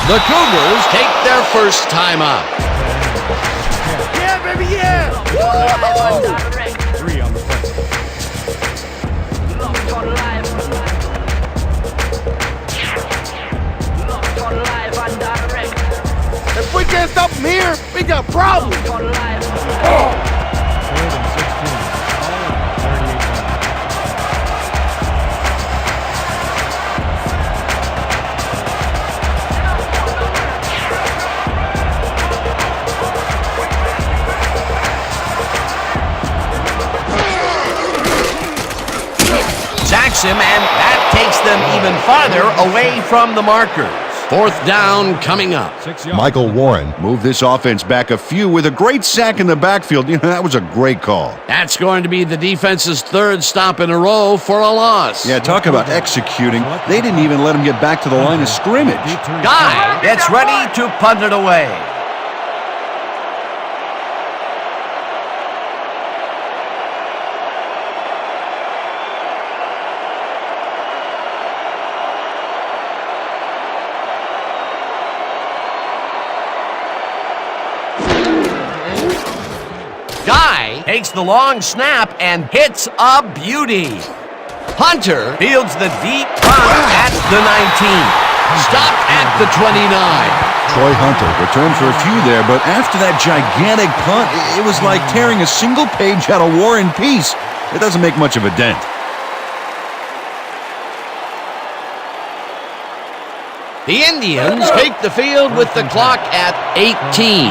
The Cougars take their first timeout. Yeah, baby, yeah. 3 on the play. If we can't stop them here, we got problems. 3rd and 16. Ball at the 38-yard line. Sacks him, and that takes them even farther away from the markers. 4th down coming up. 6 yards. Michael Warren moved this offense back a few with a great sack in the backfield. You know, that was a great call. That's going to be the defense's 3rd stop in a row for a loss. Yeah, talk about executing. They didn't even let him get back to the line of scrimmage. Guy gets ready to punt it away. Guy takes the long snap and hits a beauty. Hunter fields the deep punt at the 19. Stopped at the 29. Troy Hunter returned for a few there, but after that gigantic punt, it was like tearing a single page out of War and Peace. It doesn't make much of a dent. The Indians take the field with the clock at 18.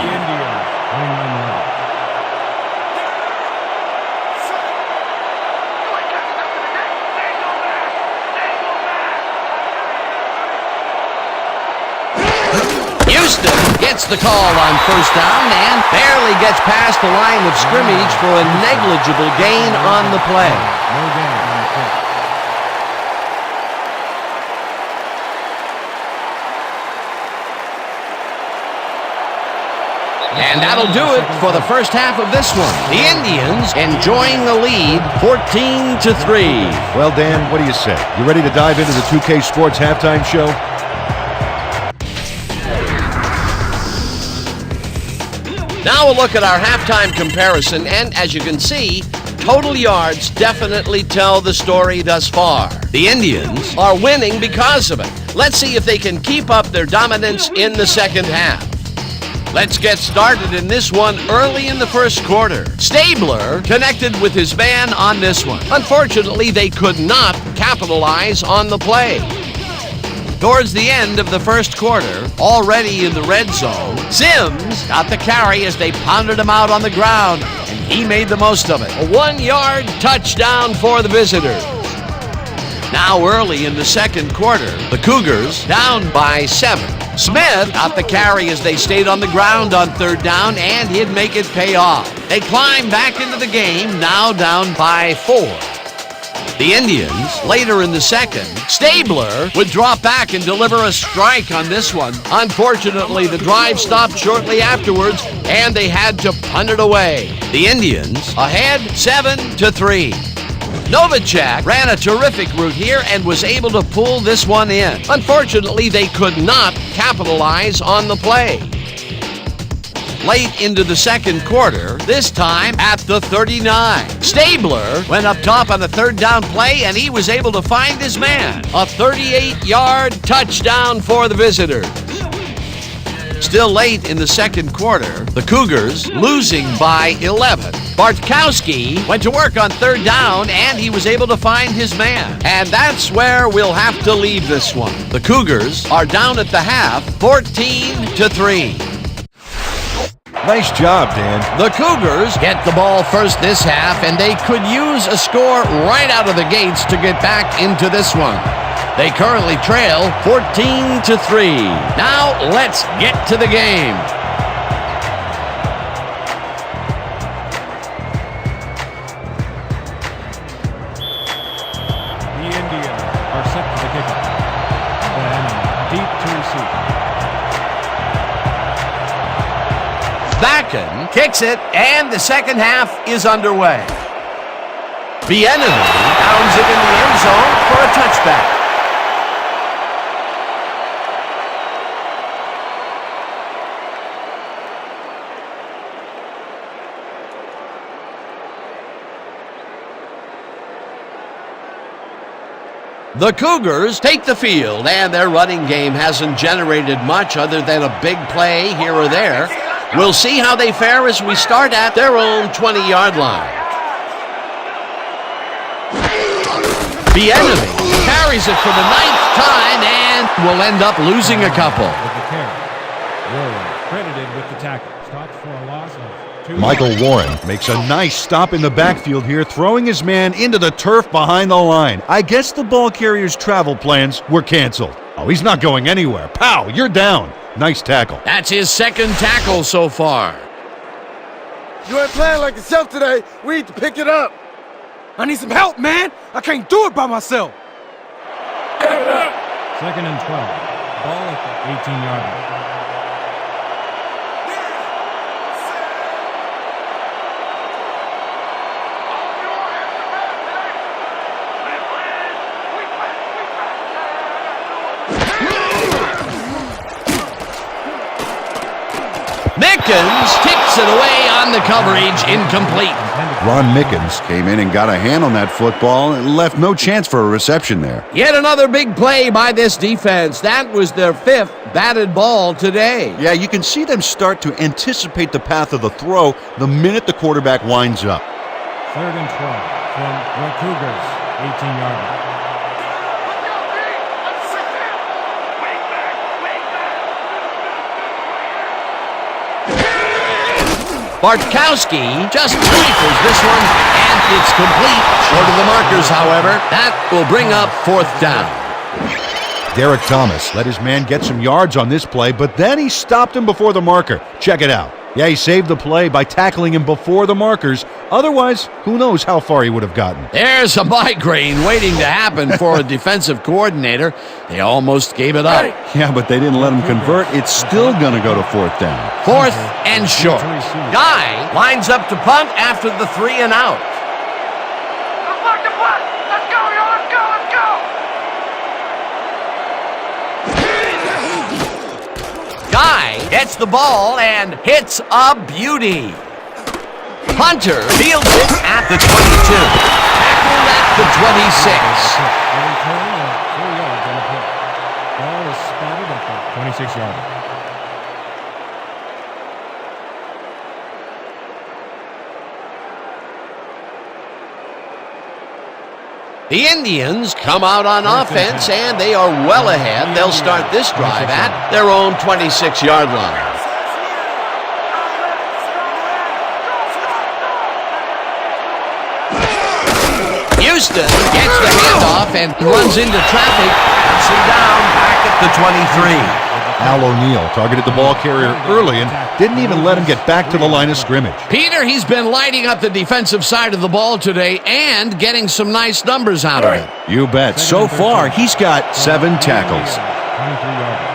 Houston gets the call on 1st down and barely gets past the line of scrimmage for a negligible gain on the play. No gain on the play. And that'll do it for the first half of this one. The Indians enjoying the lead 14-3. Well, Dan, what do you say? You ready to dive into the 2K Sports halftime show? Now a look at our halftime comparison, and as you can see, total yards definitely tell the story thus far. The Indians are winning because of it. Let's see if they can keep up their dominance in the second half. Let's get started in this one early in the first quarter. Stabler connected with his man on this one. Unfortunately, they could not capitalize on the play. Towards the end of the first quarter, already in the red zone, Sims got the carry as they pounded him out on the ground, and he made the most of it. A 1-yard touchdown for the visitors. Now early in the second quarter, the Cougars down by 7. Smith got the carry as they stayed on the ground on third down, and he'd make it pay off. They climb back into the game, now down by 4. The Indians, later in the second, Stabler would drop back and deliver a strike on this one. Unfortunately, the drive stopped shortly afterwards, and they had to punt it away. The Indians ahead 7-3. Novacek ran a terrific route here and was able to pull this one in. Unfortunately, they could not capitalize on the play. Late into the second quarter, this time at the 39. Stabler went up top on a third down play, and he was able to find his man. A 38-yard touchdown for the visitors. Still late in the second quarter, the Cougars losing by 11. Bartkowski went to work on third down, and he was able to find his man. And that's where we'll have to leave this one. The Cougars are down at the half, 14-3. Nice job, Dan. The Cougars get the ball first this half, and they could use a score right out of the gates to get back into this one. They currently trail 14-3. Now let's get to the game. The Indians are set for the kickoff. Then deep to receive. Backen kicks it, and the second half is underway. Bieniemy downs it in the end zone for a touchback. The Cougars take the field, and their running game hasn't generated much other than a big play here or there. We'll see how they fare as we start at their own 20-yard line. Bieniemy carries it for the 9th time and will end up losing a couple. With the carry. Warren credited with the tackle. Stops for a loss of 2. Michael Warren makes a nice stop in the backfield here, throwing his man into the turf behind the line. I guess the ball carrier's travel plans were canceled. Oh, he's not going anywhere. Pow, you're down. Nice tackle. That's his second tackle so far. You ain't playing like yourself today. We need to pick it up. I need some help, man. I can't do it by myself. Second and 12. Ball at the 18-yard line. Mickens kicks it away on the coverage, incomplete. Ron Mickens came in and got a hand on that football and left no chance for a reception there. Yet another big play by this defense. That was their 5th batted ball today. Yeah, you can see them start to anticipate the path of the throw the minute the quarterback winds up. Third and 12 from the Cougars, 18-yard line. Bartkowski just rifles this one, and it's complete. Short of the markers, however. That will bring up 4th down. Derek Thomas let his man get some yards on this play, but then he stopped him before the marker. Check it out. Yeah, he saved the play by tackling him before the markers. Otherwise, who knows how far he would have gotten. There's a migraine waiting to happen for a defensive coordinator. They almost gave it up. Yeah, but they didn't let him convert. It's still going to go to 4th down. 4th and short. Guy lines up to punt after the 3 and out. Deflect the punt. Let's go, yo. Let's go. Let's go. Guy gets the ball and hits a beauty. Punter fields it at the 22. Tackled at the 26. A return of 4 yards on the play. Ball is spotted at the 26-yard line. The Indians come out on offense, and they are well ahead. They'll start this drive at their own 26-yard line. Houston gets the handoff and runs into traffic. Cuts him down back at the 23. Al O'Neal targeted the ball carrier early and didn't even let him get back to the line of scrimmage. Peter, he's been lighting up the defensive side of the ball today and getting some nice numbers out of it. You bet. So far, he's got 7 tackles. 23-yard line.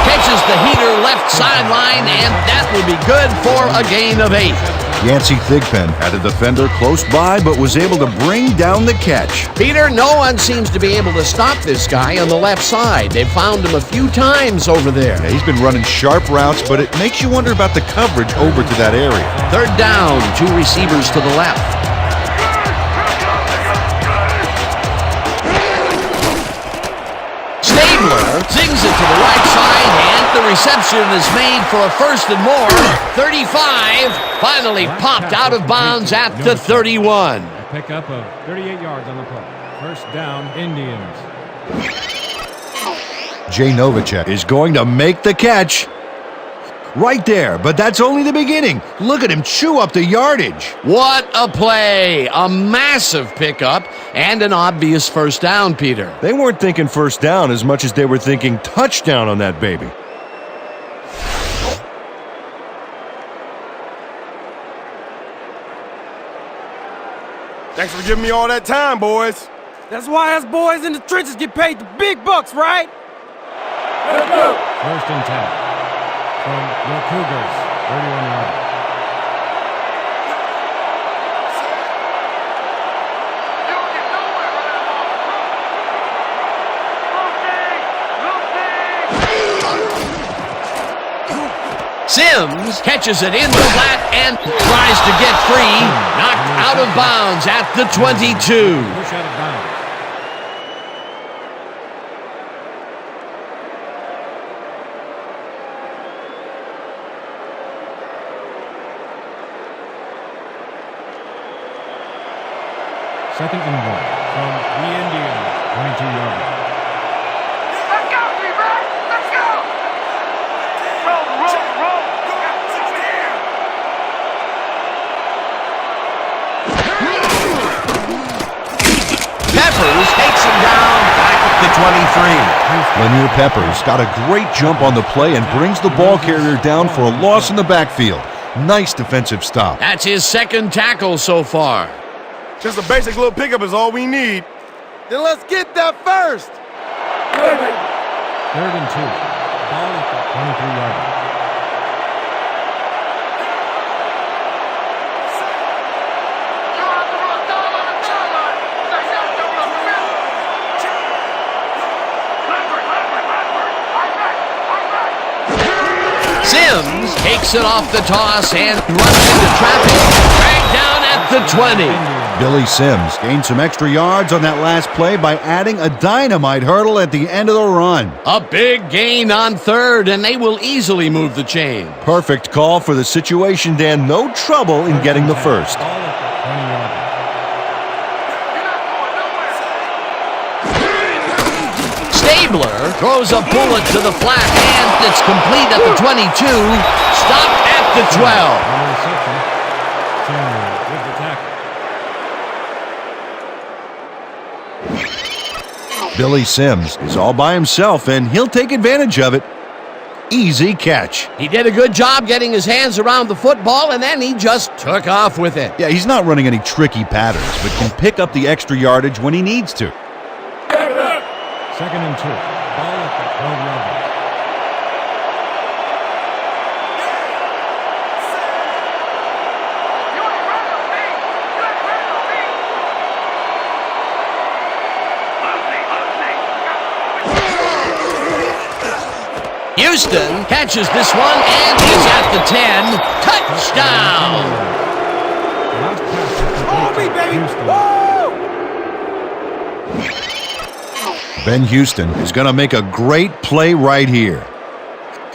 Catches the heater left sideline, and that will be good for a gain of 8. Yancey Thigpen had a defender close by, but was able to bring down the catch. Peter, no one seems to be able to stop this guy on the left side. They've found him a few times over there. Yeah, he's been running sharp routes, but it makes you wonder about the coverage over to that area. 3rd down, 2 receivers to the left. Stabler zings it to the right side, and the reception is made for a 1st and more. 35, finally popped out of bounds at the 31. A pickup of 38 yards on the play. 1st down, Indians. Jay Novacek is going to make the catch. Right there, but that's only the beginning. Look at him chew up the yardage. What a play! A massive pickup and an obvious 1st down, Peter. They weren't thinking 1st down as much as they were thinking touchdown on that baby. Thanks for giving me all that time, boys. That's why us boys in the trenches get paid the big bucks, right? 1st and 10. From the Cougars, 31-yard. Sims catches it in the flat and tries to get free. Knocked out of bounds at the 22. Push out of bounds. Second and 1 from the Indians, 22-yard line. Let's go, D-Mac. Let's go. Roll. Peppers takes him down back at the 23. Lanier Peppers got a great jump on the play and brings the ball carrier down for a loss in the backfield. Nice defensive stop. That's his 2nd tackle so far. Just a basic little pickup is all we need. Then let's get that first. 3rd and 2. Ball at the 23-yard line. Sims takes it off the toss and runs into traffic. Dragged down at the 20. Billy Sims gained some extra yards on that last play by adding a dynamite hurdle at the end of the run. A big gain on 3rd, and they will easily move the chain. Perfect call for the situation, Dan. No trouble in getting the first. Ball at the 20-yard line. Stabler throws a bullet to the flat, and it's complete at the 22. Stopped at the 12. Interception. Chandler with the tackle. Billy Sims is all by himself, and he'll take advantage of it. Easy catch. He did a good job getting his hands around the football, and then he just took off with it. Yeah, he's not running any tricky patterns, but can pick up the extra yardage when he needs to. 2nd and 2. Ball at the 12-yard line. Houston catches this one, and he's at the 10. Touchdown! Last pass is complete to Houston. Ben Houston is going to make a great play right here.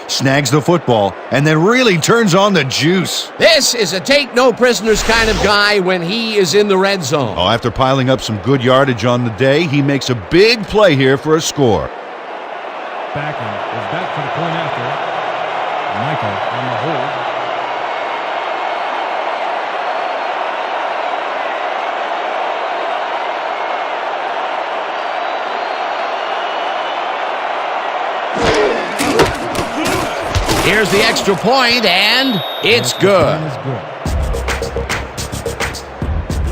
Snags the football and then really turns on the juice. This is a take-no-prisoners kind of guy when he is in the red zone. Oh, after piling up some good yardage on the day, he makes a big play here for a score. Backing is back for the point after. Michael on the hold. Here's the extra point, and it's good. It's good.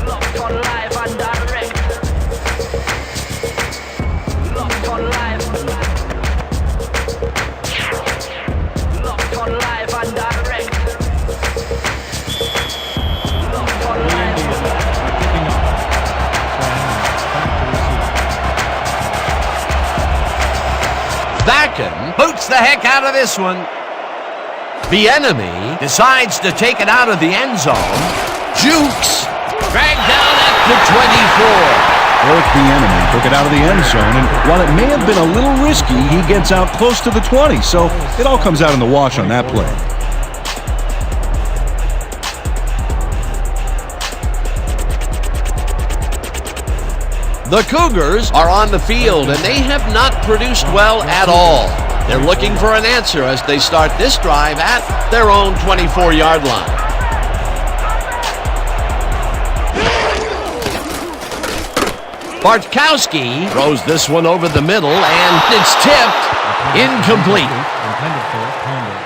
Locked on live and direct. Locked on live. Locked on live and direct. Locked on live. Picking up. Back to receive. Backen boots the heck out of this one. The enemy decides to take it out of the end zone. Jukes, dragged down at the 24. Eric Bieniemy took it out of the end zone, and while it may have been a little risky, he gets out close to the 20, so it all comes out in the wash on that play. The Cougars are on the field, and they have not produced well at all. They're looking for an answer as they start this drive at their own 24-yard line. Bartkowski throws this one over the middle, and it's tipped. Incomplete. Intended for Ponder.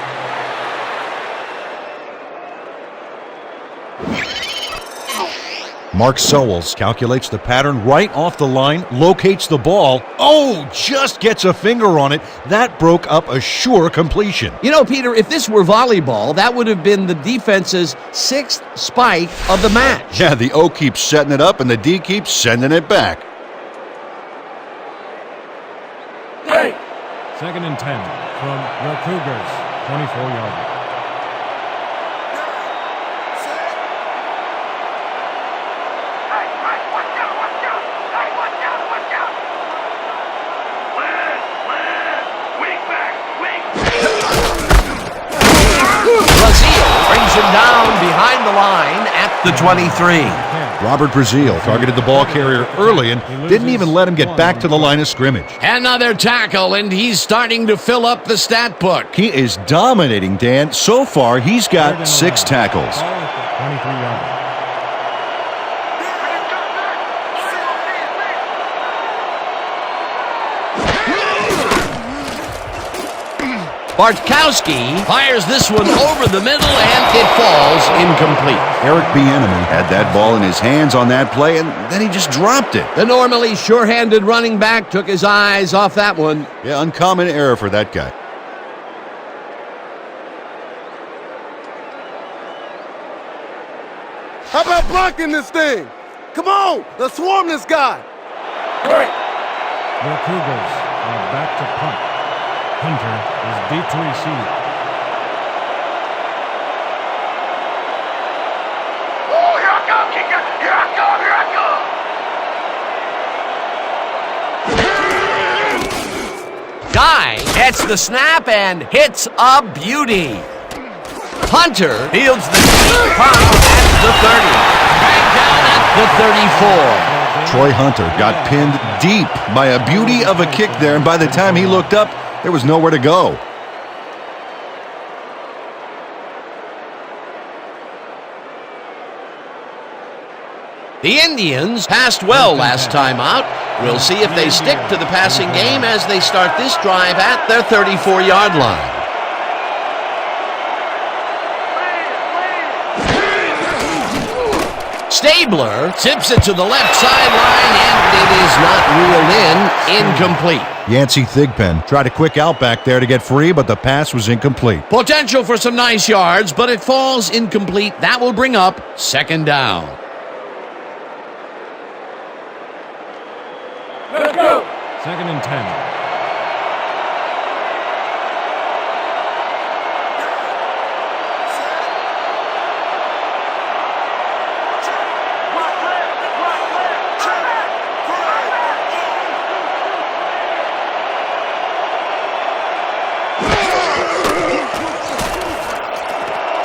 Mark Sowles calculates the pattern right off the line, locates the ball. Oh, just gets a finger on it. That broke up a sure completion. You know, Peter, if this were volleyball, that would have been the defense's 6th spike of the match. Yeah, the O keeps setting it up, and the D keeps sending it back. 2nd and 10 from the Cougars. 24-yard line. Brings him down behind the line at the 23. Robert Brazil targeted the ball carrier early and didn't even let him get back to the line of scrimmage. Another tackle, and he's starting to fill up the stat book. He is dominating, Dan. So far, he's got 6 tackles. Ball at the 23-yard line. Bartkowski fires this one over the middle, and it falls incomplete. Eric Bieniemy had that ball in his hands on that play, and then he just dropped it. The normally sure-handed running back took his eyes off that one. Yeah, uncommon error for that guy. How about blocking this thing? Come on, let's swarm this guy. The Cougars are back to punt. Hunter is deep to receive. Oh, here I come, kicker. Here I come, here I come. Guy gets the snap and hits a beauty. Hunter fields the deep punt at the 30. Dragged down at the 34. Troy Hunter got pinned deep by a beauty of a kick there, and by the time he looked up, there was nowhere to go. The Indians passed well last time out. We'll see if they stick to the passing game as they start this drive at their 34-yard line. Stabler tips it to the left sideline, and it is not reeled in. Incomplete. Yancey Thigpen tried a quick out back there to get free, but the pass was incomplete. Potential for some nice yards, but it falls incomplete. That will bring up second down. Let's go. 2nd and 10.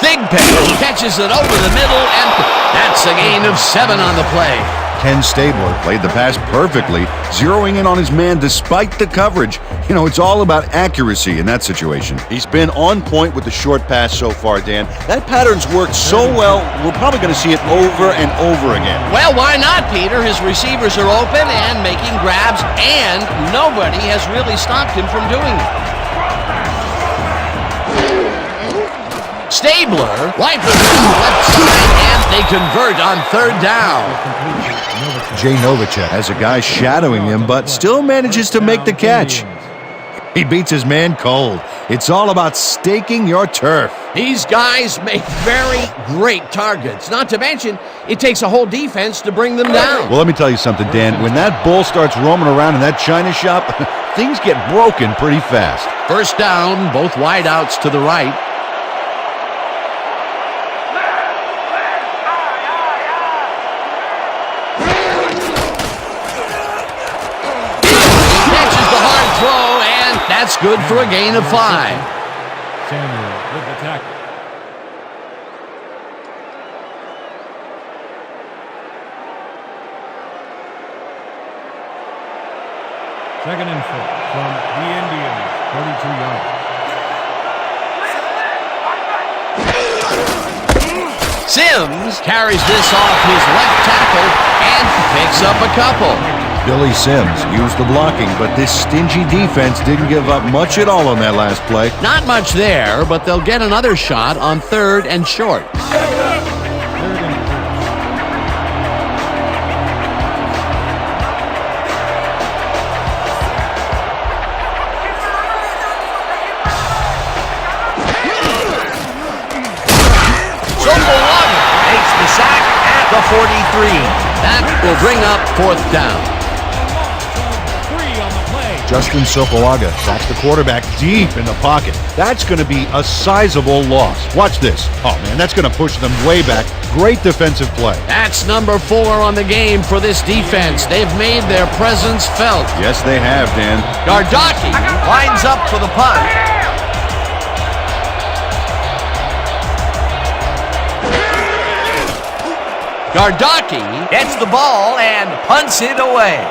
Thigpen catches it over the middle, and that's a gain of 7 on the play. Ken Stabler played the pass perfectly, zeroing in on his man despite the coverage. You know, it's all about accuracy in that situation. He's been on point with the short pass so far, Dan. That pattern's worked so well, we're probably going to see it over and over again. Well, why not, Peter? His receivers are open and making grabs, and nobody has really stopped him from doing it. Stabler rifles it to the left side, and they convert on 3rd down. Jay Novacek has a guy shadowing him, but still manages to make the catch. He beats his man cold. It's all about staking your turf. These guys make very great targets. Not to mention, it takes a whole defense to bring them down. Well, let me tell you something, Dan. When that bull starts roaming around in that china shop, things get broken pretty fast. 1st down, both wideouts to the right. That's good for a gain of 5. Samuel with the tackle. Second and 4 from the Indians, 42 yards. Sims carries this off his left tackle and picks up a couple. Billy Sims used the blocking, but this stingy defense didn't give up much at all on that last play. Not much there, but they'll get another shot on 3rd and short. 3rd and 4. Milwaukee makes the sack at the 43. That will bring up 4th down. Justin Sopoaga sacks the quarterback deep in the pocket. That's going to be a sizable loss. Watch this. Oh, man, that's going to push them way back. Great defensive play. That's number 4 on the game for this defense. They've made their presence felt. Yes, they have, Dan. Bartkowski lines up for the punt. Bartkowski gets the ball and punts it away.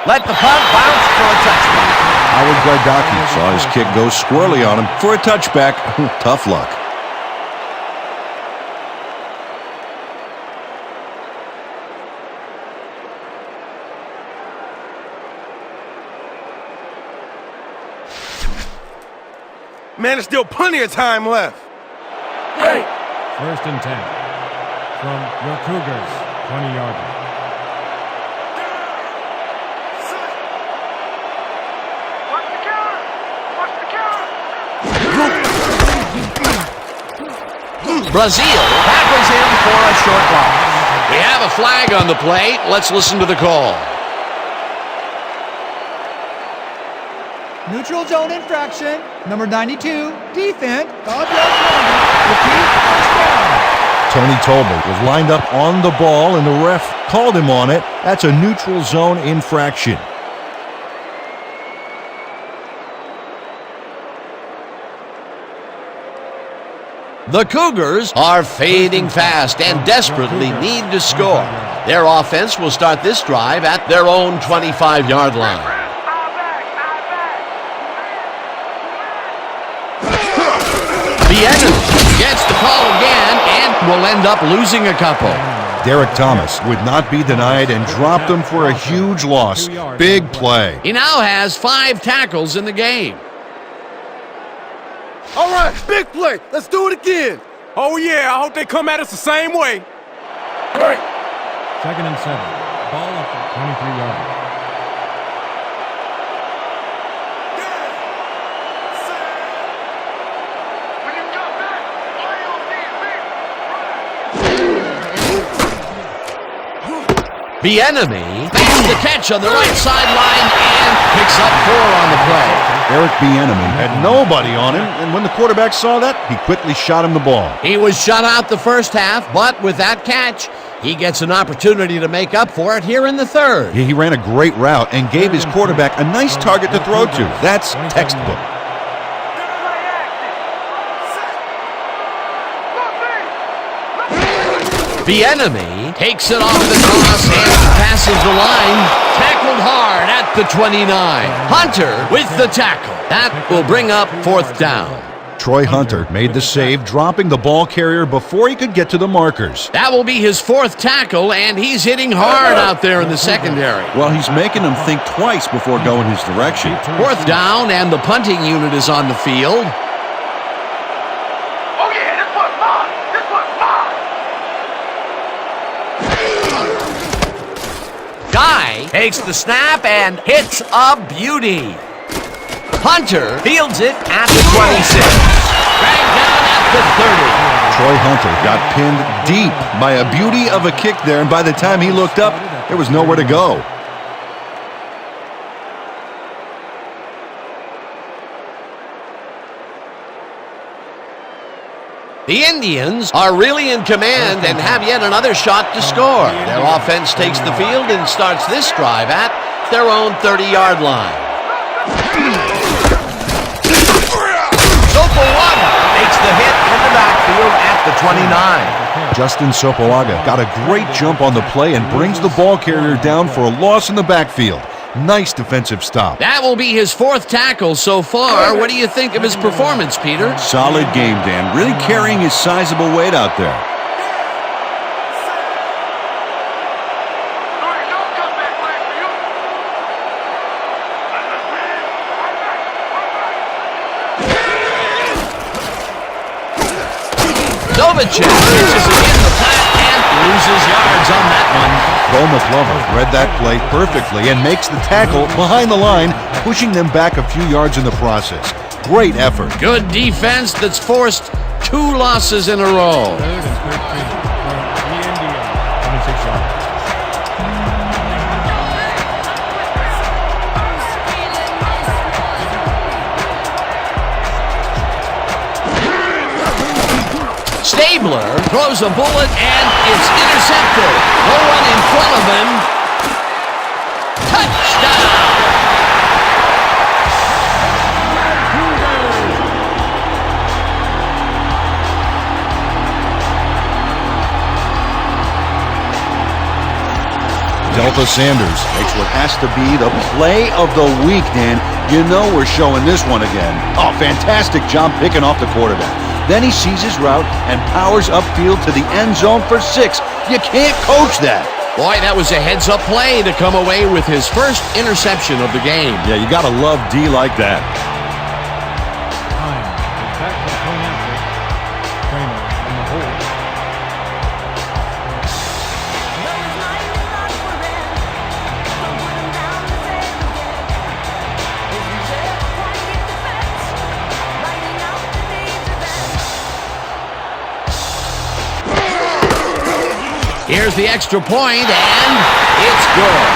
Let the punt bounce for a touchback. Howard Bartkowski saw his kick go squirrely on him for a touchback. Tough luck. Man, there's still plenty of time left. Hey. 1st and 10 from your Cougars, 20-yard line. Brazil tackles him for a short loss. We have a flag on the play. Let's listen to the call. Neutral zone infraction. Number 92, defense. God bless London. Repeat, touchdown. Tony Tolbert was lined up on the ball, and the ref called him on it. That's a neutral zone infraction. The Cougars are fading fast and desperately need to score. Their offense will start this drive at their own 25-yard line. The enemy gets the call again, and will end up losing a couple. Derek Thomas would not be denied and dropped him for a huge loss. Big play. He now has 5 tackles in the game. All right, big play. Let's do it again. Oh, yeah, I hope they come at us the same way. Great. 2nd and 7. Ball up at 23-yard line. When you come back, play on defense. The enemy makes the catch on the right sideline and picks up 4 on the play. Eric Bieniemy had nobody on him, and when the quarterback saw that, he quickly shot him the ball. He was shut out the first half, but with that catch, he gets an opportunity to make up for it here in the third. He ran a great route and gave his quarterback a nice target to throw to. That's textbook. The enemy takes it off the toss and passes the line. Tackled hard at the 29. Hunter with the tackle. That will bring up 4th down. Troy Hunter made the save, dropping the ball carrier before he could get to the markers. That will be his 4th tackle, and he's hitting hard out there in the secondary. Well, he's making them think twice before going his direction. 4th down, and the punting unit is on the field. Oh, yeah, this one's mine. This one's mine. Guy takes the snap and hits a beauty. Hunter fields it at the 26. Dragged down at the 30. Troy Hunter got pinned deep by a beauty of a kick there, and by the time he looked up, there was nowhere to go. The Indians are really in command and have yet another shot to score. Their offense takes the field and starts this drive at their own 30-yard line. Sopoaga makes the hit in the backfield at the 29. Justin Sopoaga got a great jump on the play and brings the ball carrier down for a loss in the backfield. Nice defensive stop. That will be his 4th tackle so far. What do you think of his performance, Peter? Solid game, Dan. Really carrying his sizable weight out there. There ain't no comeback plan for you. Novacek reaches it in the flat and loses yards on that one. Bo McLovin read that play perfectly and makes the tackle behind the line, pushing them back a few yards in the process. Great effort. Good defense that's forced 2 losses in a row. 3rd and 13. The Indians, 26 yards. Stabler throws a bullet and it's intercepted. No one in front of him. Touchdown! Delta Sanders Makes what has to be the play of the week, Dan. You know we're showing this one again. Oh, fantastic job picking off the quarterback. Then he sees his route and powers upfield to the end zone for 6. You can't coach that. Boy, that was a heads-up play to come away with his first interception of the game. Yeah, you gotta love D like that. Time is back to point after. Kramer on the hold. Here's the extra point, and it's good.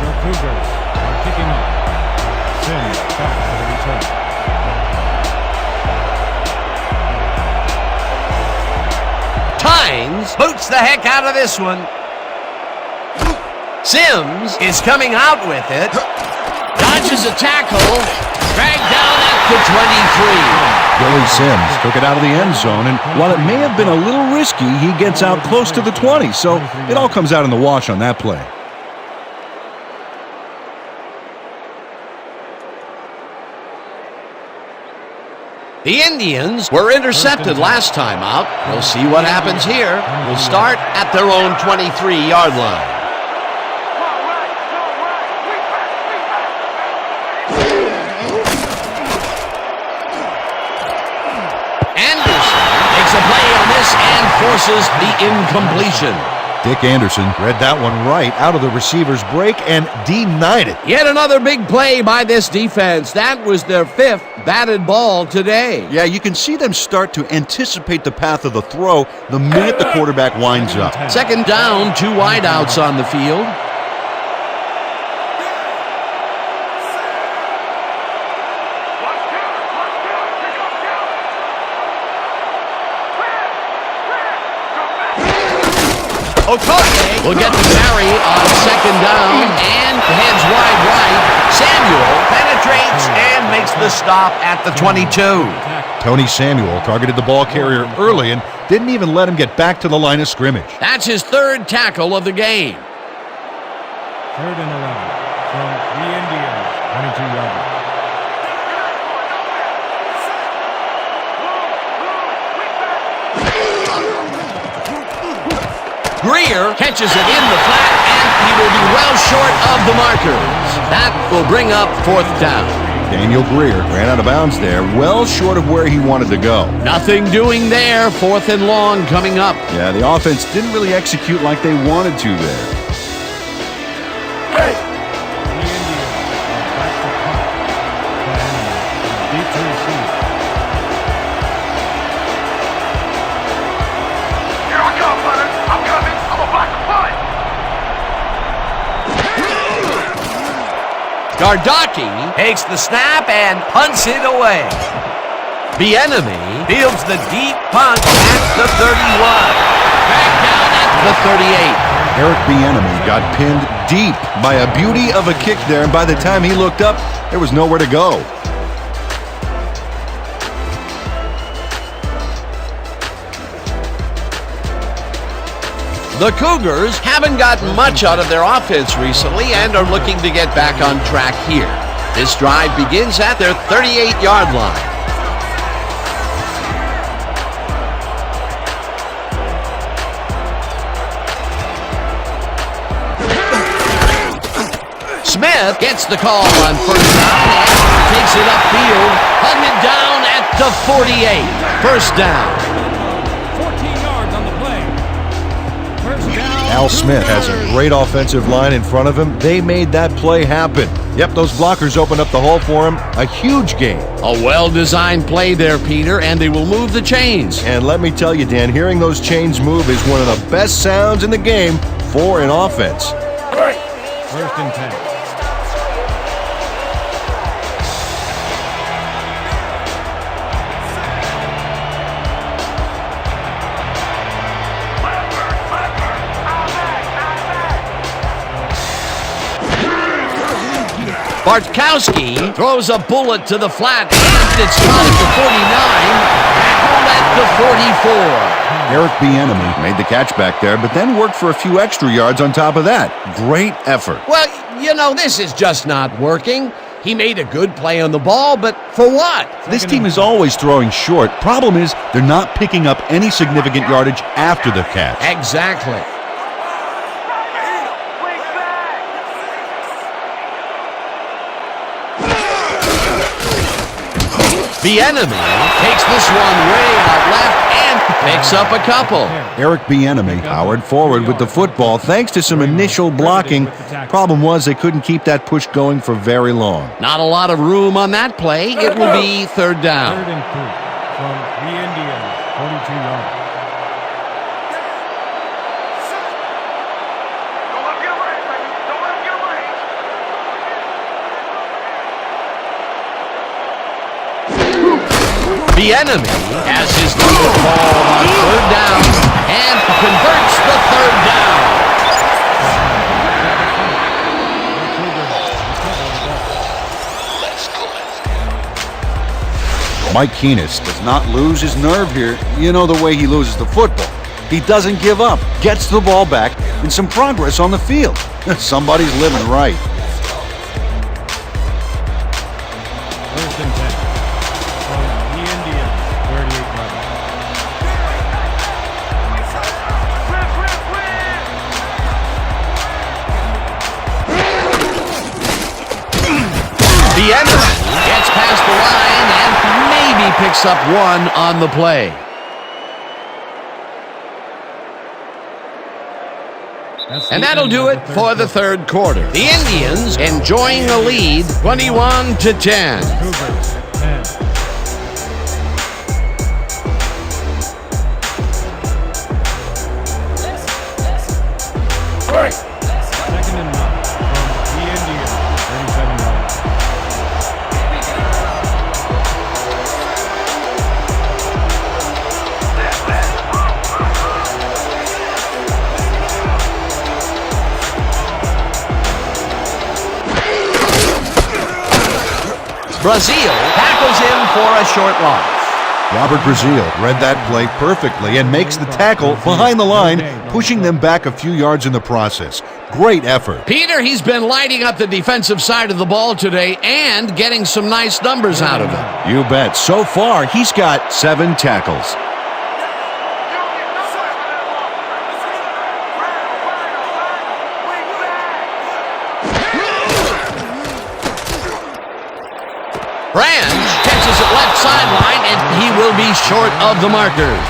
Your Cougars are kicking off. Sims back for the return. Tynes boots the heck out of this one. Sims is coming out with it. Dodges a tackle. Dragged down at the 23. Billy Sims took it out of the end zone, and while it may have been a little risky, he gets out close to the 20, so it all comes out in the wash on that play. The Indians were intercepted last time out. We'll see what happens here. We'll start at their own 23-yard line. Anderson makes a play on this and forces the incompletion. Dick Anderson read that one right out of the receiver's break and denied it. Yet another big play by this defense. That was their 5th batted ball today. Yeah, you can see them start to anticipate the path of the throw the minute the quarterback winds up. Second down, 2 wideouts on the field. Okoye will get the carry on second down and heads wide right. Samuel penetrates and makes the stop at the 22. Tony Samuel targeted the ball carrier early and didn't even let him get back to the line of scrimmage. That's his 3rd tackle of the game. 3rd and 11 from the Indians, 22-yard line. Greer catches it in the flat, and he will be well short of the markers. That will bring up 4th down. Daniel Greer ran out of bounds there, well short of where he wanted to go. Nothing doing there. 4th and long coming up. Yeah, the offense didn't really execute like they wanted to there. The Indians are back to punt. Deep to receive. Here I come, brother. I'm coming. I'm a block the punt. Bartkowski takes the snap and punts it away. The enemy fields the deep punt at the 31. Back down at the 38. Eric Bieniemy got pinned deep by a beauty of a kick there, and by the time he looked up, there was nowhere to go. The Cougars haven't gotten much out of their offense recently and are looking to get back on track here. This drive begins at their 38-yard line. Smith gets the call on 1st down and takes it upfield, hunting it down at the 48. 1st down. 14 yards on the play. 1st down. Al Smith has a great offensive line in front of him. They made that play happen. Yep, those blockers opened up the hole for him. A huge gain. A well-designed play there, Peter, and they will move the chains. And let me tell you, Dan, hearing those chains move is one of the best sounds in the game for an offense. 1st and 10. Bartkowski throws a bullet to the flat, and it's caught at the 49, tackled at the 44. Eric Bieniemy made the catch back there, but then worked for a few extra yards on top of that. Great effort. Well, you know, this is just not working. He made a good play on the ball, but for what? This team is always throwing short. Problem is, they're not picking up any significant yardage after the catch. Exactly. Bieniemy takes this one way out left and picks up a couple. Eric Bieniemy powered forward with the football thanks to some initial blocking. Problem was they couldn't keep that push going for very long. Not a lot of room on that play. It will be 3rd down. 3rd and 3 from the Indians, 42 yards. Don't let him get away, baby. Don't let him get away. Bieniemy has his lead ball on 3rd down and converts the 3rd down. Mike Keenest does not lose his nerve here. You know the way he loses the football. He doesn't give up, gets the ball back, and some progress on the field. Somebody's living right. First and 10. From the Indians, 38-yard line. The enemy gets past the line and maybe picks up one on the play. And that'll do it for the third quarter. The Indians enjoying a lead, 21-10. Cougars, 10. Second and 9 from the Indians, 37 yards. Brazil tackles him for a short loss. Robert Brazil read that play perfectly and makes the tackle behind the line, pushing them back a few yards in the process. Great effort. Peter, he's been lighting up the defensive side of the ball today and getting some nice numbers out of it. You bet. So far, he's got 7 tackles. Branch catches it left sideline, and he will be short of the markers.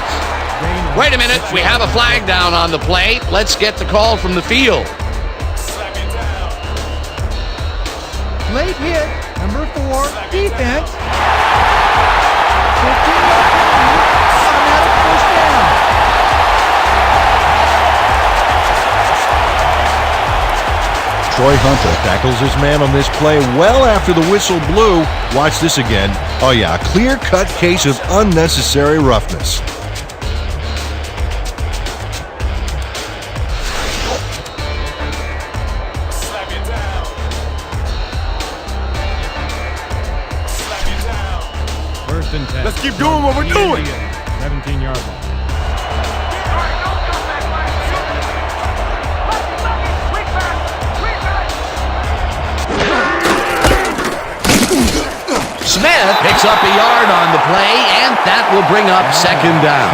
Wait a minute, we have a flag down on the play. Let's get the call from the field. Late hit, number 4, defense. 15-yard penalty, automatic first down. Troy Hunter tackles his man on this play well after the whistle blew. Watch this again. Oh yeah, a clear-cut case of unnecessary roughness. First and 10. Let's keep doing what we're doing. 17-yard line. Smith picks up a yard on the play, and that will bring up second down.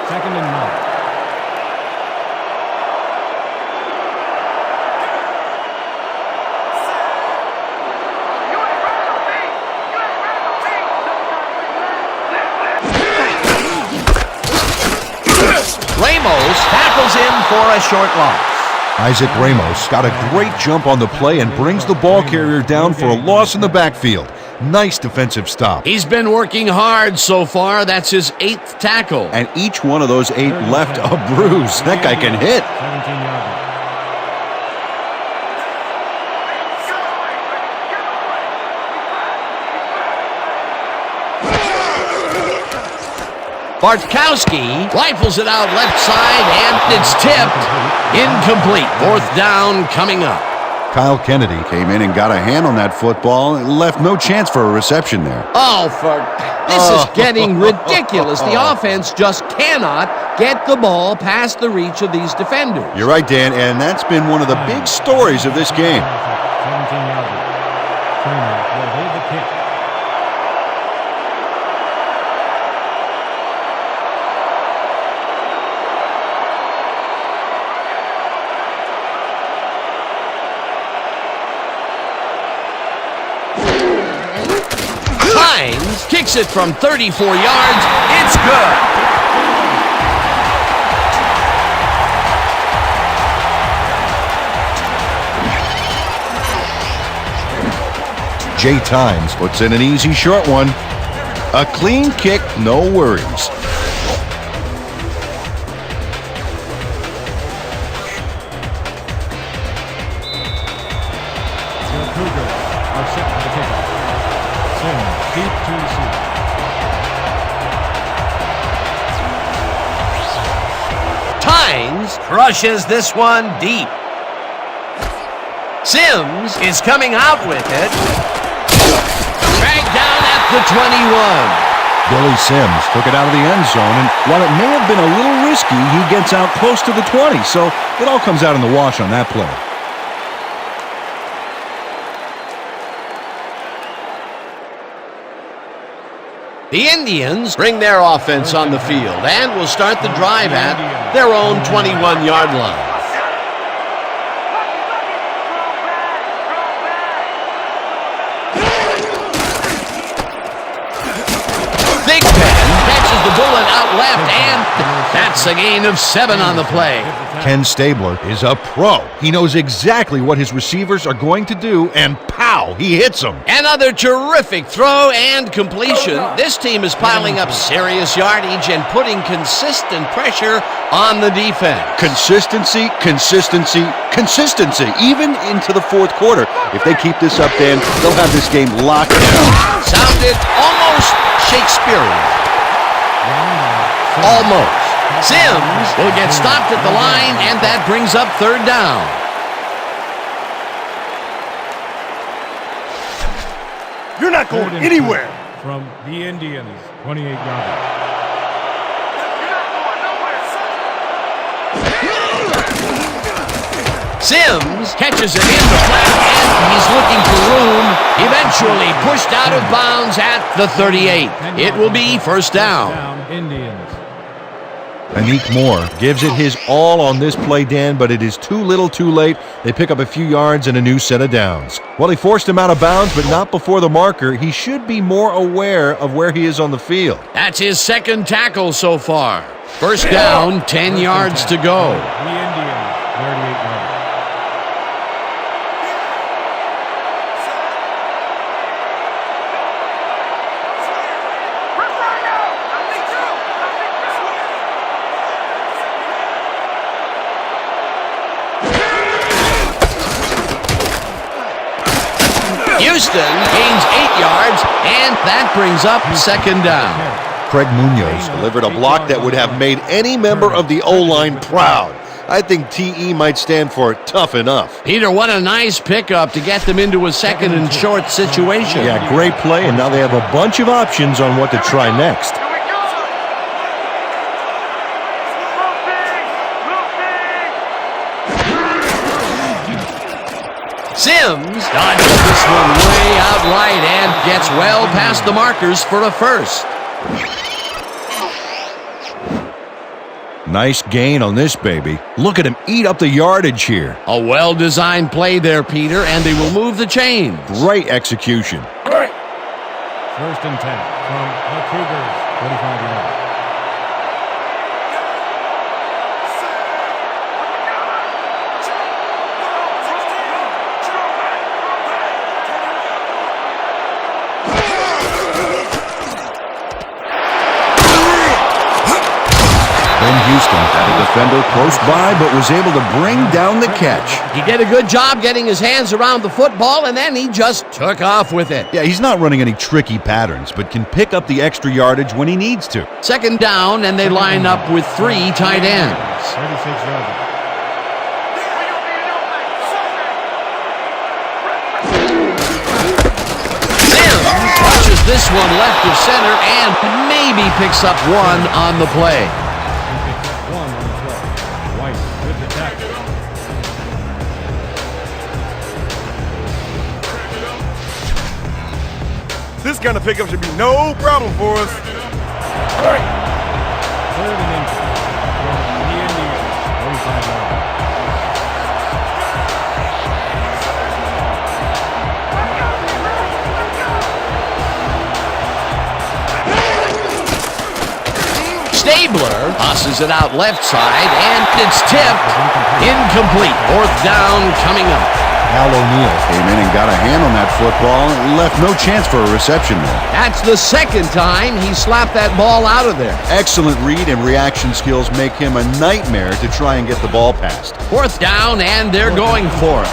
Second and 9. Ramos tackles him for a short loss. Isaac Ramos got a great jump on the play and brings the ball carrier down for a loss in the backfield. Nice defensive stop. He's been working hard so far. That's his 8th tackle. And each one of those 8 left a bruise. That guy can hit. 17-yard line. Bartkowski rifles it out left side, and it's tipped. Incomplete. 4th down coming up. Kyle Kennedy came in and got a hand on that football and left no chance for a reception there. This is getting ridiculous. The offense just cannot get the ball past the reach of these defenders. You're right, Dan, and that's been one of the big stories of this game. 17-yard line. Turner will hold the kick. Hines kicks it from 34 yards. It's good. Jay Times Puts in an easy short one. A clean kick, no worries. The Cougars are set for the kickoff. Sims deep to receive. Hines crushes this one deep. Sims is coming out with it. Dragged down at the 21. Billy Sims took it out of the end zone, and while it may have been a little risky, he gets out close to the 20, so it all comes out in the wash on that play. The Indians bring their offense on the field and will start the drive at their own 21-yard line. Big Ben catches the bullet out left, and that's a gain of 7 on the play. Ken Stabler is a pro. He knows exactly what his receivers are going to do, and pow, he hits them. Another terrific throw and completion. This team is piling up serious yardage and putting consistent pressure on the defense. Consistency, consistency, consistency, even into the fourth quarter. If they keep this up, Dan, they'll have this game locked down. Sounded almost Shakespearean. Almost. Sims will get stopped at the line, and that brings up third down. You're not going anywhere. From the Indians, 28-yard line. Sims catches it in the flat, and he's looking for room. Eventually pushed out of bounds at the 38. It will be first down. Indians. Anik Moore gives it his all on this play, Dan, but it is too little too late. They pick up a few yards and a new set of downs. Well, he forced him out of bounds, but not before the marker. He should be more aware of where he is on the field. That's his second tackle so far. First down, 10 yards to go. The Indians, 38 yards. Houston gains 8 yards, and that brings up second down. Craig Munoz delivered a block that would have made any member of the O-line proud. I think TE might stand for tough enough. Peter, what a nice pickup to get them into a second and short situation. Yeah, great play, and now they have a bunch of options on what to try next. Sims dodges this one way out right and gets well past the markers for a first. Nice gain on this baby. Look at him eat up the yardage here. A well-designed play there, Peter, and they will move the chains. Great execution. First and 10 from the Cougars, 45 yards. Houston had a defender close by, but was able to bring down the catch. He did a good job getting his hands around the football, and then he just took off with it. Yeah, he's not running any tricky patterns, but can pick up the extra yardage when he needs to. Second down, and they line up with 3 tight ends. 36 yards. Sims pushes this one left of center and maybe picks up 1 on the play. This kind of pickup should be no problem for us. Third and inches from the Indians, 45 yards. Stabler tosses it out left side, and it's tipped. Incomplete. Fourth down coming up. Al O'Neal Came in and got a hand on that football and left no chance for a reception there. That's the second time he slapped that ball out of there. Excellent read and reaction skills make him a nightmare to try and get the ball past. Fourth down, and they're going for it.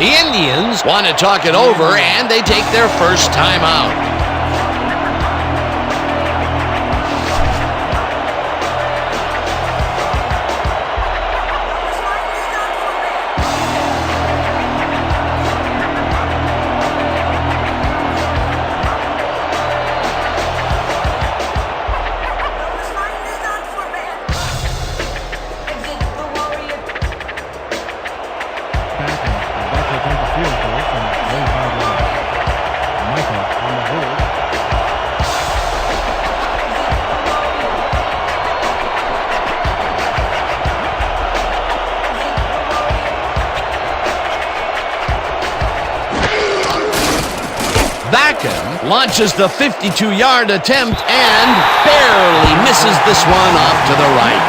The Indians want to talk it over, and they take their first timeout. Launches the 52-yard attempt and barely misses this one off to the right.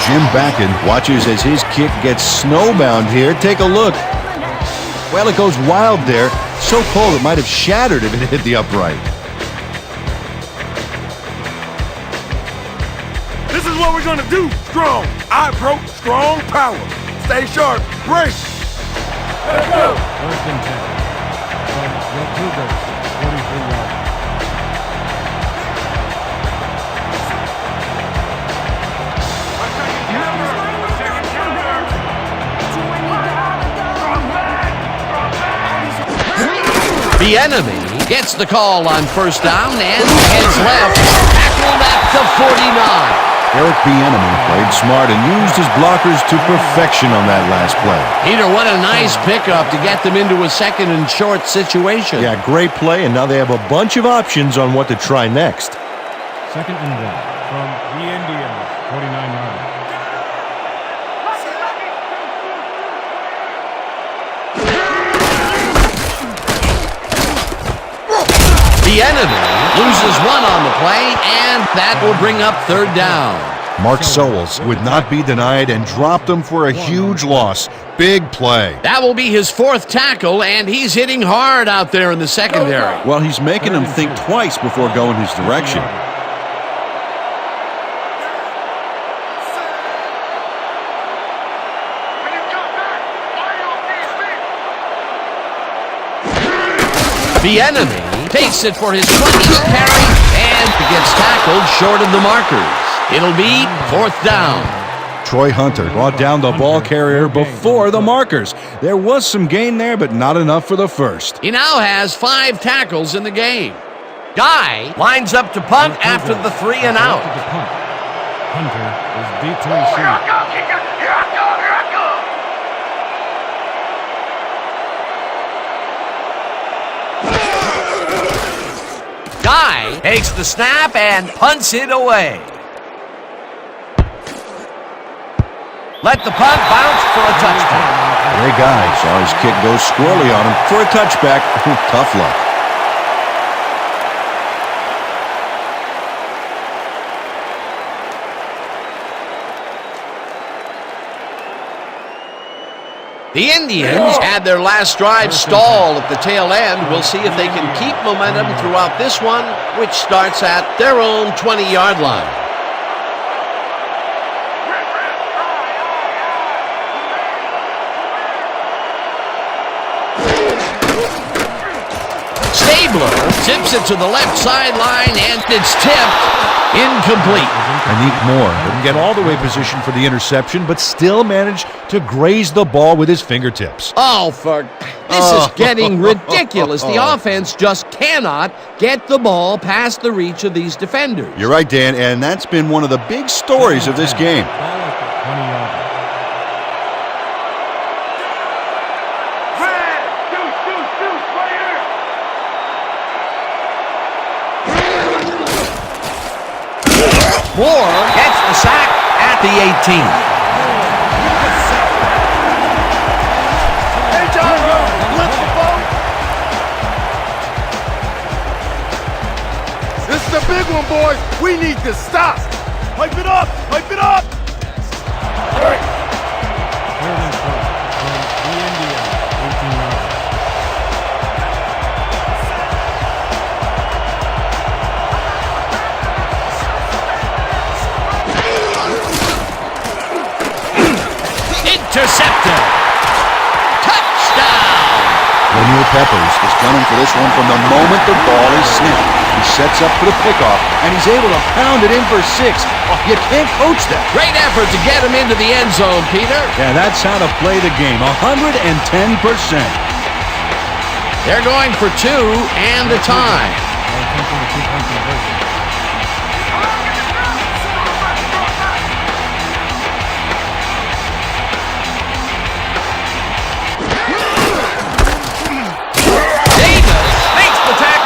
Jim Bakken watches as his kick gets snowbound here. Take a look. Well, it goes wild there. So cold it might have shattered if it hit the upright. This is what we're gonna do. Strong. I approach strong power. Stay sharp. Break. Let's go. First and 10. From the Cougars, 43 yards. The enemy gets the call on first down and heads left, tackled at the 49. Eric Bieniemy played smart and used his blockers to perfection on that last play. Peter, what a nice pickup to get them into a second and short situation. Yeah, great play, and now they have a bunch of options on what to try next. Second and 1 from the Indians, 49 yards. The enemy loses one on the play, and that will bring up third down. Mark Sowles would not be denied and dropped him for a huge loss. Big play. That will be his fourth tackle, and he's hitting hard out there in the secondary. Well, he's making them think twice before going his direction. The enemy takes it for his 20th carry and gets tackled short of the markers. It'll be fourth down. Troy Hunter brought down the ball carrier before the markers. There was some gain there, but not enough for the first. He now has 5 tackles in the game. Guy lines up to punt after the 3 and out. Hunter is deep to receive. Guy takes the snap and punts it away. Let the punt bounce for a touchdown. Ray Guy saw his kick go squirrely on him for a touchback. Tough luck. The Indians had their last drive stall at the tail end. We'll see if they can keep momentum throughout this one, which starts at their own 20-yard line. Stabler tips it to the left sideline, and it's tipped. Incomplete. Anik Moore didn't get all the way positioned for the interception, but still managed to graze the ball with his fingertips. Oh, this is getting ridiculous. The offense just cannot get the ball past the reach of these defenders. You're right, Dan, and that's been one of the big stories of this game. Moore gets the sack at the 18. Hey, John, blitz the ball. This is a big one, boys. We need to stop. Hype it up. Hype it up. Third and 4 from the Indians, 18 yards. intercepted. Touchdown! Lanier Peppers is gunning for this one from the moment the ball is snapped. He sets up for the pickoff, and he's able to pound it in for 6. Oh, you can't coach that. Great effort to get him into the end zone, Peter. Yeah, that's how to play the game. 110%. They're going for 2 and a tie.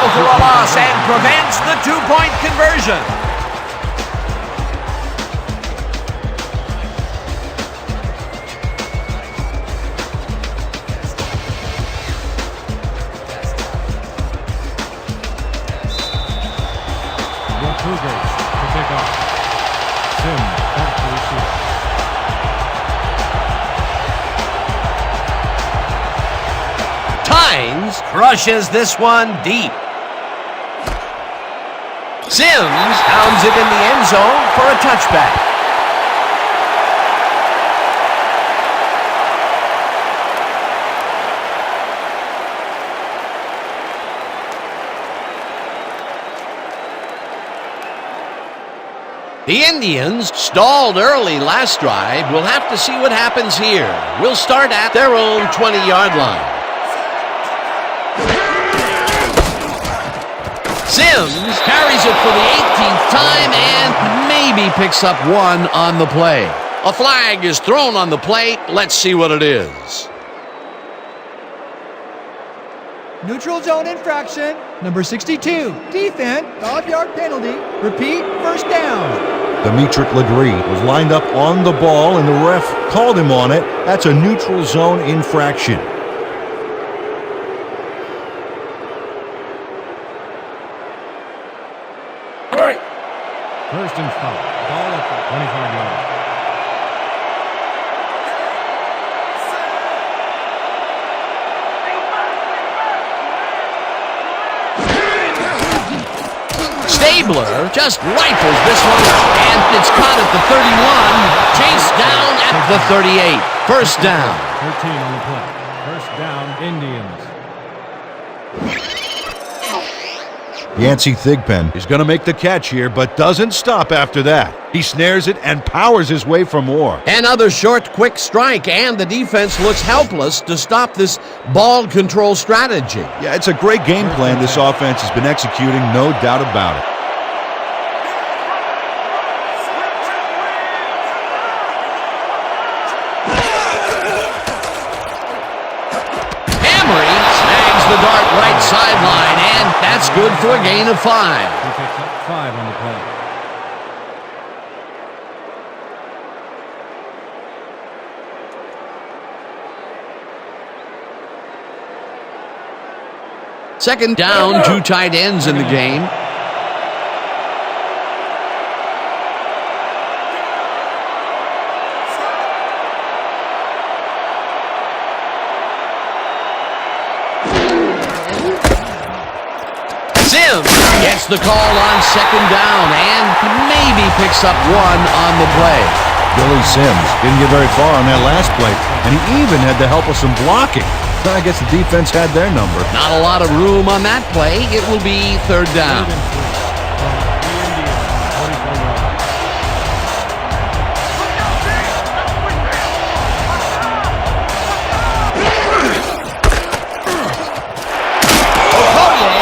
For a loss and prevents the 2-point conversion. The Cougars to pick up. Sims back to receive. Tynes crushes this one deep. Sims pounds it in the end zone for a touchback. The Indians stalled early last drive. We'll have to see what happens here. We'll start at their own 20-yard line. Sims carries it for the 18th time and maybe picks up 1 on the play. A flag is thrown on the play. Let's see what it is. Neutral zone infraction. Number 62. Defense. 5-yard penalty. Repeat. First down. Dimitri Legree was lined up on the ball, and the ref called him on it. That's a neutral zone infraction. First and 5. Ball at the 25-yard. Stabler just rifles this one, and it's caught at the 31, chased down at the 38. First down. 13 on the play. First down, Indians. Yancey Thigpen is going to make the catch here, but doesn't stop after that. He snares it and powers his way for more. Another short, quick strike, and the defense looks helpless to stop this ball control strategy. Yeah, it's a great game plan this offense has been executing, no doubt about it. The dart right sideline, and that's good for a gain of 5. He picks up 5 on the play. Second down, 2 tight ends in the game. Gets the call on second down and maybe picks up 1 on the play. Billy Sims didn't get very far on that last play, and he even had the help of some blocking. I guess the defense had their number. Not a lot of room on that play. It will be third down.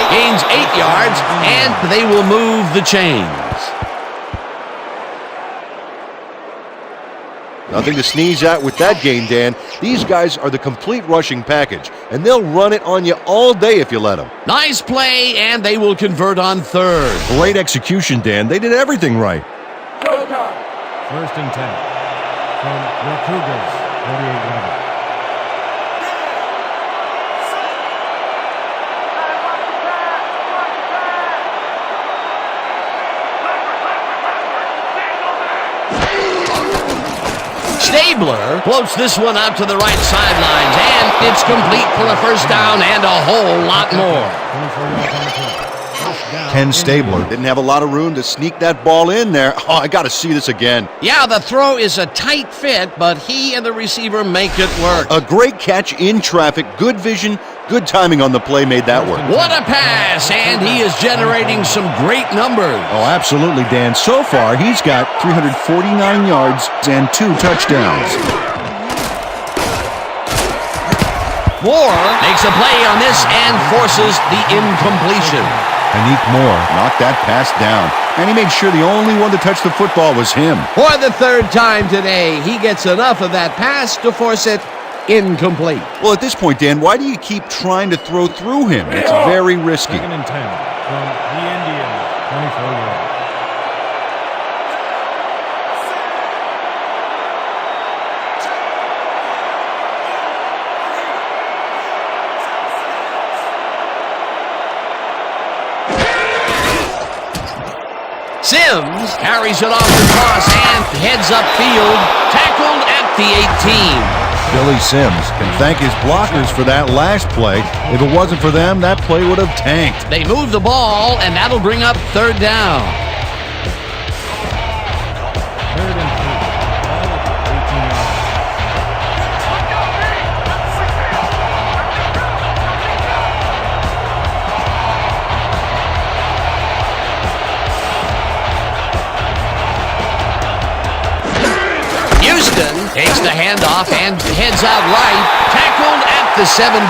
Gains 8 yards, and they will move the chains. Nothing to sneeze at with that game, Dan. These guys are the complete rushing package, and they'll run it on you all day if you let them. Nice play, and they will convert on third. Great execution, Dan. They did everything right. First and 10 from the Cougars, 48-11. Stabler floats this one out to the right sidelines, and it's complete for a first down and a whole lot more. 24 yards on the play. First down. Ken Stabler didn't have a lot of room to sneak that ball in there. Oh, I got to see this again. Yeah, the throw is a tight fit, but he and the receiver make it work. A great catch in traffic, good vision, good timing on the play made that work. What a pass, and he is generating some great numbers. Oh, absolutely, Dan. So far, he's got 349 yards and 2 touchdowns. Moore makes a play on this and forces the incompletion. Anik Moore knocked that pass down, and he made sure the only one to touch the football was him. For the third time today, he gets enough of that pass to force it incomplete. Well, at this point, Dan, why do you keep trying to throw through him? It's very risky. 2nd and 10 from the Indians, 24 yards. Sims carries it off the toss and heads upfield, tackled at the 18. Billy Sims can thank his blockers for that last play. If it wasn't for them, that play would have tanked. They move the ball, and that'll bring up 3rd down. 3rd and 3. Ball at the 18-yard line. Houston takes the handoff and heads out right, tackled at the 17.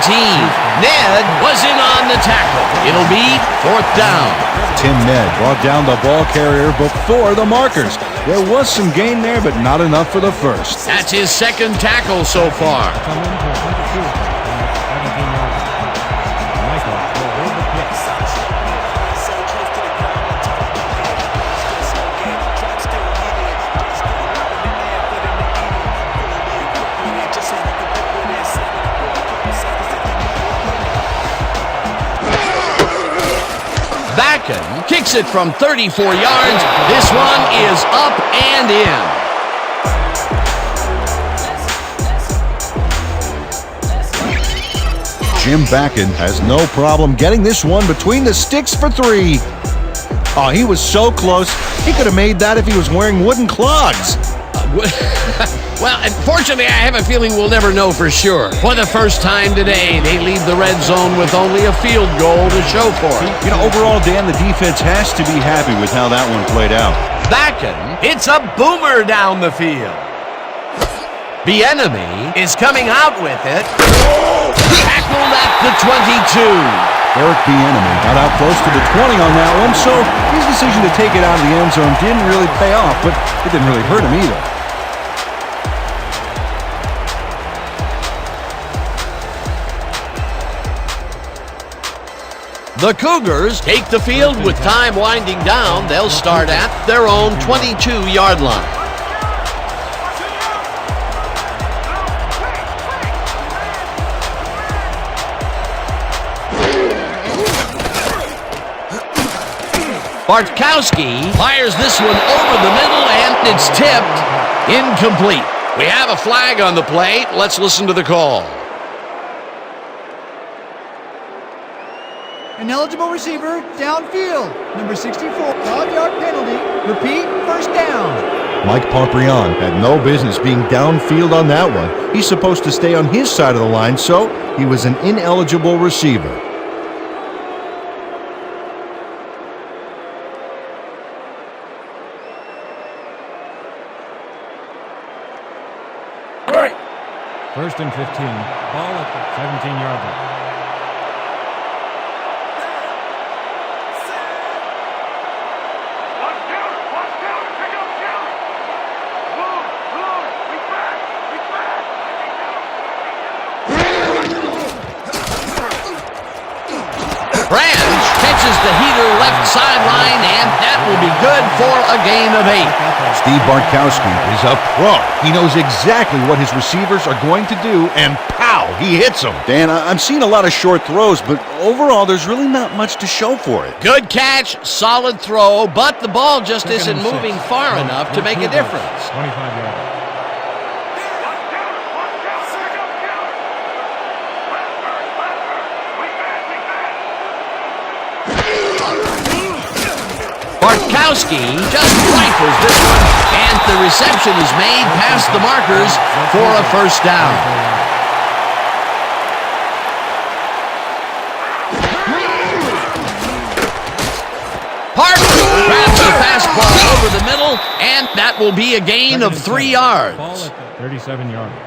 Ned was in on the tackle. It'll be 4th down. Tim Ned brought down the ball carrier before the markers. There was some gain there, but not enough for the first. That's his 2nd tackle so far. Come in for a 22 on the 17-yard line. Michael will hold the pick. Bakken kicks it from 34 yards. This one is up and in. Jim Bakken has no problem getting this one between the sticks for 3. Oh, he was so close. He could have made that if he was wearing wooden clogs. Well, unfortunately, I have a feeling we'll never know for sure. For the first time today, they leave the red zone with only a field goal to show for it. You know, overall, Dan, the defense has to be happy with how that one played out. Bakken, it's a boomer down the field. The enemy is coming out with it. Tackled at the 22. Eric Bieniemy got out close to the 20 on that one, so his decision to take it out of the end zone didn't really pay off, but it didn't really hurt him either. The Cougars take the field with time winding down. They'll start at their own 22-yard line. Bartkowski fires this one over the middle, and it's tipped. Incomplete. We have a flag on the play. Let's listen to the call. An eligible receiver downfield. Number 64, 5-yard penalty. Repeat, 1st down. Mike Pomprion had no business being downfield on that one. He's supposed to stay on his side of the line, so he was an ineligible receiver. First and 15. Ball at the 17-yard line. Branch catches the heater left sideline, and that will be good for a gain of 8. Steve Bartkowski is a pro. He knows exactly what his receivers are going to do, and pow, he hits them. Dan, I'm seeing a lot of short throws, but overall, there's really not much to show for it. Good catch, solid throw, but the ball just isn't moving far enough to make a difference. 25 yards. Bartkowski just rifles this one, and the reception is made past the markers for a first down. Parker grabs the fastball over the middle, and that will be a gain of 3 yards. Ball at the 37-yard line.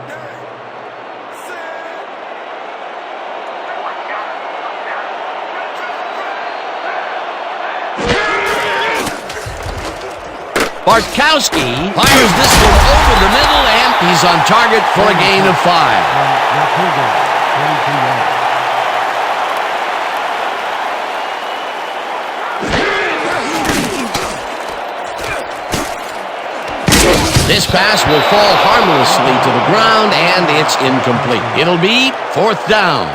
Bartkowski fires this one over the middle, and he's on target for a gain of 5. The Cougars, 32 yards. This pass will fall harmlessly to the ground, and it's incomplete. It'll be 4th down.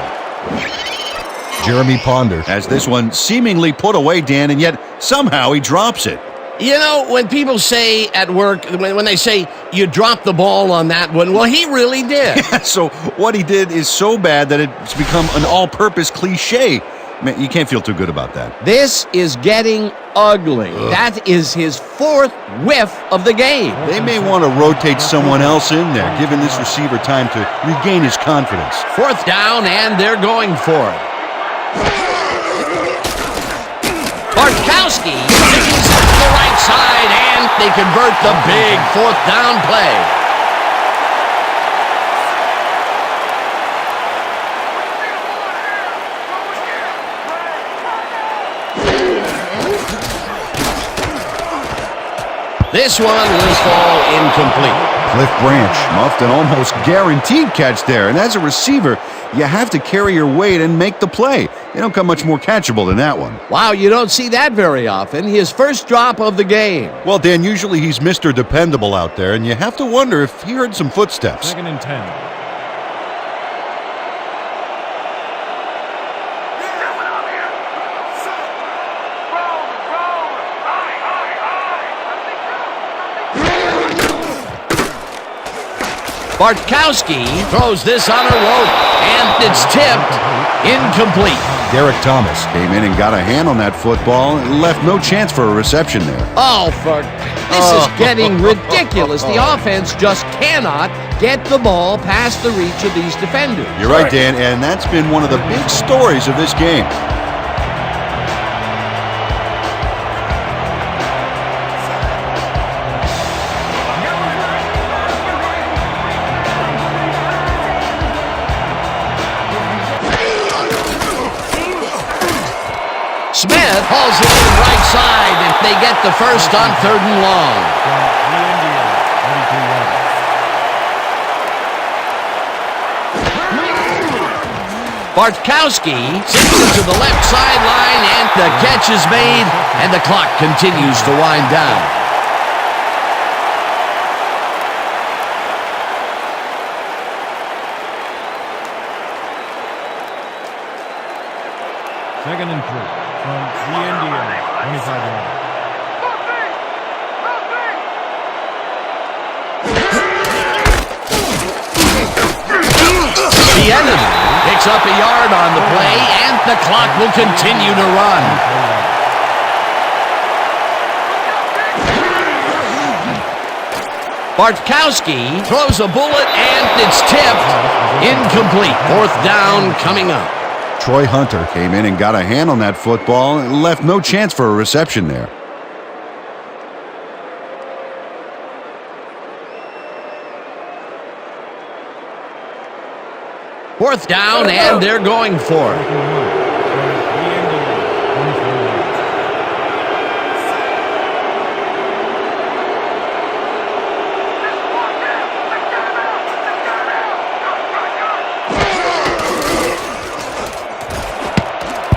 Jeremy Ponder. Has this one seemingly put away, Dan, and yet somehow he drops it. You know, when people say at work, when they say you dropped the ball on that one, well, he really did. So what he did is so bad that it's become an all-purpose cliche. Man, you can't feel too good about that. This is getting ugly. That is his 4th whiff of the game. They may want to rotate someone else in there, giving this receiver time to regain his confidence. 4th down, and they're going for it. Bartkowski sings to the right side, and they convert the big 4th down play. This one will fall incomplete. Cliff Branch muffed an almost guaranteed catch there, and as a receiver, you have to carry your weight and make the play. They don't come much more catchable than that one. Wow, you don't see that very often. His first drop of the game. Well, Dan, usually he's Mr. Dependable out there, and you have to wonder if he heard some footsteps. 2nd and 10. Bartkowski throws this on a rope, and it's tipped incomplete. Derek Thomas Came in and got a hand on that football and left no chance for a reception there. Oh, this is getting ridiculous. The offense just cannot get the ball past the reach of these defenders. You're right, Dan, and that's been one of the big stories of this game. Smith hauls it in right side, and they get the first on 3rd and long. The Indians, 32 yards. Bartkowski sends it to the left sideline, and the catch is made, and the clock continues to wind down. Second and 3 from the Indians, 25 yards. The enemy picks up a yard on the play, and the clock will continue to run. Bartkowski throws a bullet, and it's tipped incomplete. 4th down coming up. Troy Hunter came in and got a hand on that football and left no chance for a reception there. Fourth down, and they're going for it.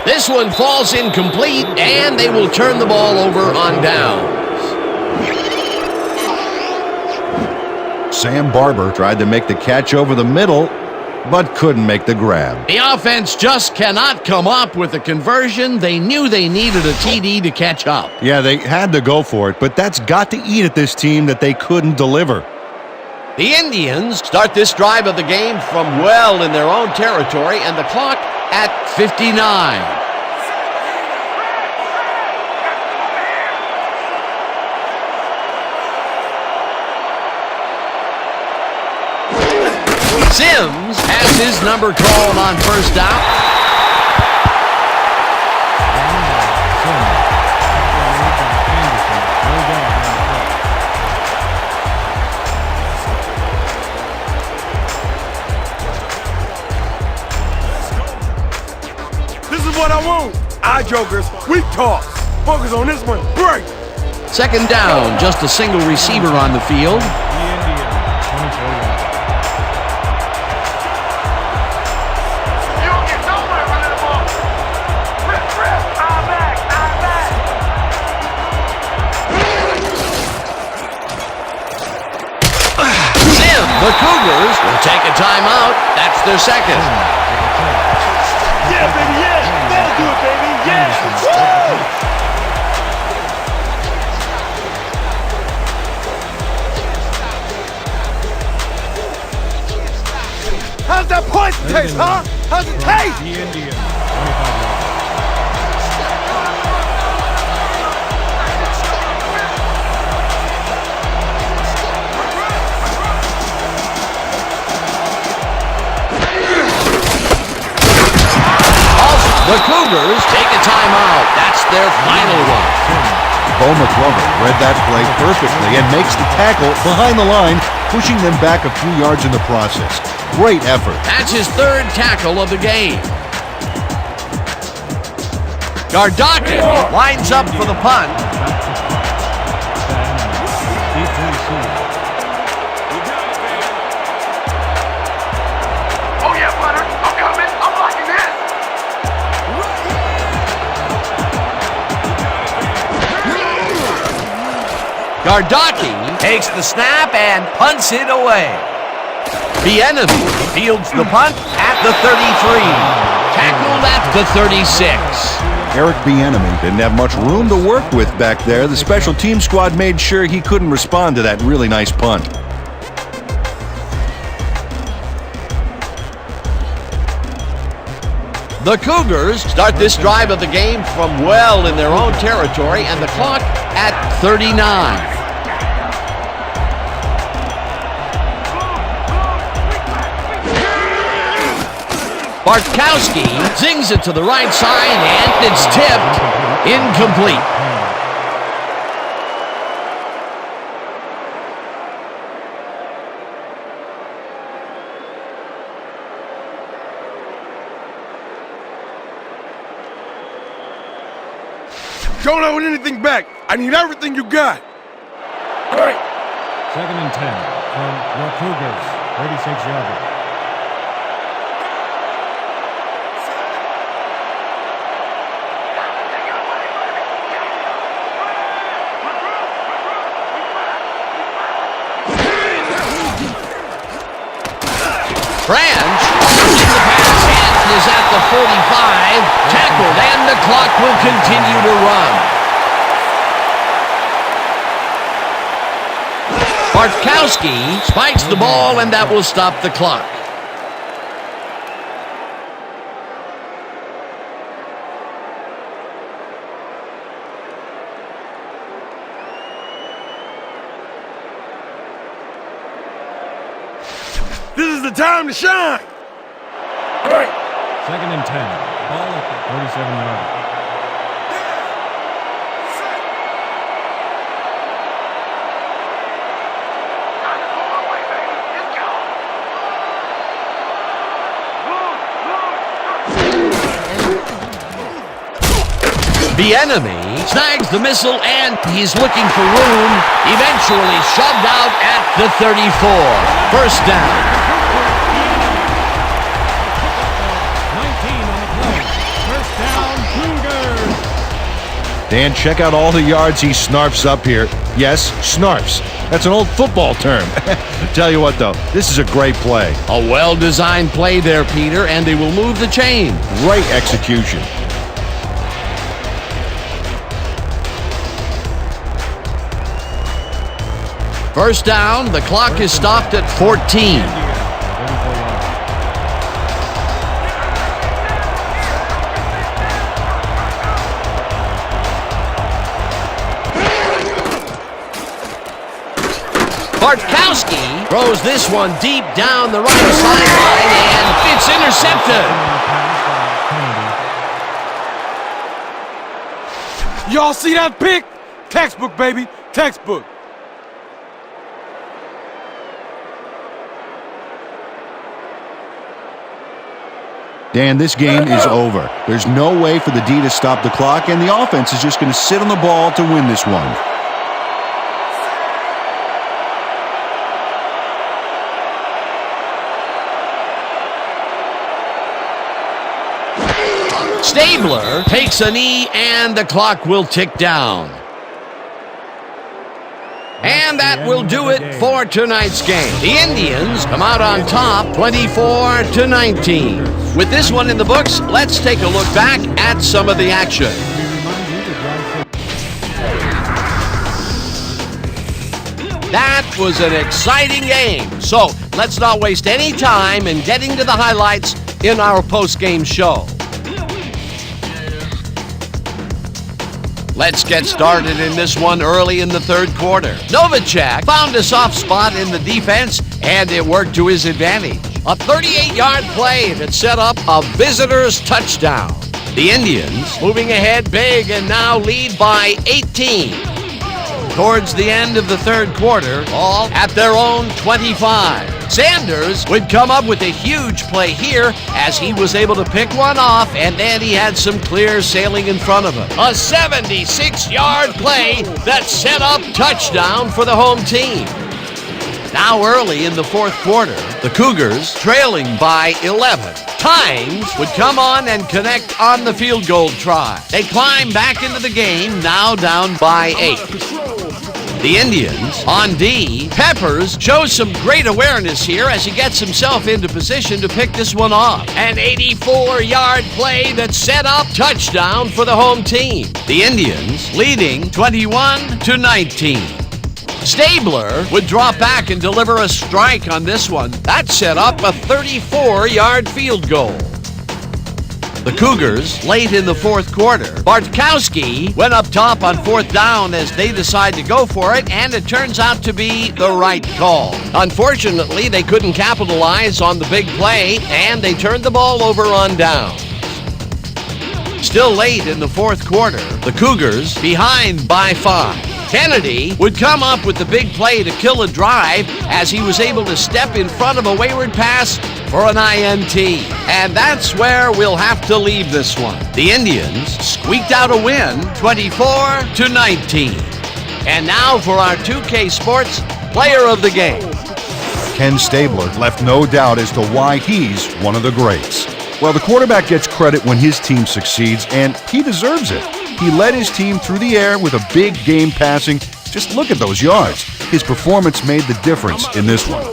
This one falls incomplete, and they will turn the ball over on downs. Sam Barber tried to make the catch over the middle, but couldn't make the grab. The offense just cannot come up with a conversion. They knew they needed a TD to catch up. Yeah, they had to go for it, but that's got to eat at this team that they couldn't deliver. The Indians start this drive of the game from well in their own territory, and the clock at 59. Sims has his number called on first down. This is what I want. Eye jokers, we toss. Focus on this one. Break. Second down, just a single receiver on the field. The Indians, 24 yards. You don't get nowhere running the ball. Rip, rip. Eye back, eye back. Sims, the Cougars will take a timeout. That's their second. Yeah, baby, yeah. That'll do it, baby. Yeah. Woo! How's that poison taste, huh? How's it taste? The Indians, 25 yards. The Cougars take a timeout. That's their final one. Bo McClellan read that play perfectly and makes the tackle behind the line, pushing them back a few yards in the process. Great effort. That's his third tackle of the game. Bartkowski lines up for the punt. Deep to receive. Oh yeah, Butter. I'm coming. I'm locking in. Bartkowski takes the snap and punts it away. The enemy fields the punt at the 33. Tackled at the 36. Eric Bieniemy didn't have much room to work with back there. The special team squad made sure he couldn't respond to that really nice punt. The Cougars start this drive of the game from well in their own territory, and the clock at 39. Bartkowski zings it to the right side, and it's tipped. Incomplete. Don't hold anything back. I need everything you got. Great. 2nd and 10 from the Cougars, 36 yards. Branch launching the pass and is at the 45. Tackled, and the clock will continue to run. Bartkowski spikes the ball, and that will stop the clock. This is the time to shine. Great. 2nd and 10. Ball at the 37 yards. The enemy snags the missile, and he's looking for room. Eventually shoved out at the 34. First down. 19 on the play. First down, Cougars. Dan, check out all the yards he snarfs up here. Yes, snarfs. That's an old football term. Tell you what, though, this is a great play. A well-designed play there, Peter, and they will move the chain. Great execution. First down, the clock is stopped at 14. 34 yards. Bartkowski throws this one deep down the right sideline, and it's intercepted. Y'all see that pick? Textbook, baby. Textbook. Dan, this game is over. There's no way for the D to stop the clock, and the offense is just going to sit on the ball to win this one. Stabler takes a knee, and the clock will tick down. And that will do it for tonight's game. The Indians come out on top 24-19. With this one in the books, let's take a look back at some of the action. That was an exciting game. So let's not waste any time in getting to the highlights in our post-game show. Let's get started in this one early in the third quarter. Novacek found a soft spot in the defense, and it worked to his advantage. A 38-yard play that set up a visitor's touchdown. The Indians moving ahead big and now lead by 18. Towards the end of the third quarter, all at their own 25. Sanders would come up with a huge play here as he was able to pick one off, and then he had some clear sailing in front of him. A 76-yard play that set up touchdown for the home team. Now early in the fourth quarter, the Cougars trailing by 11. Tynes would come on and connect on the field goal try. They climb back into the game, now down by 8. The Indians on D. Peppers shows some great awareness here as he gets himself into position to pick this one off. An 84-yard play that set up touchdown for the home team. The Indians leading 21-19. Stabler would drop back and deliver a strike on this one. That set up a 34-yard field goal. The Cougars, late in the fourth quarter, Bartkowski went up top on fourth down as they decide to go for it, and it turns out to be the right call. Unfortunately, they couldn't capitalize on the big play, and they turned the ball over on downs. Still late in the fourth quarter, the Cougars behind by 5. Kennedy would come up with the big play to kill a drive as he was able to step in front of a wayward pass for an INT. And that's where we'll have to leave this one. The Indians squeaked out a win, 24-19. And now for our 2K Sports Player of the Game. Ken Stabler left no doubt as to why he's one of the greats. Well, the quarterback gets credit when his team succeeds, and he deserves it. He led his team through the air with a big game passing. Just look at those yards. His performance made the difference in this one.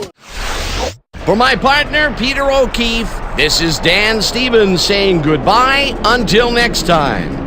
For my partner, Peter O'Keefe, this is Dan Stevens saying goodbye until next time.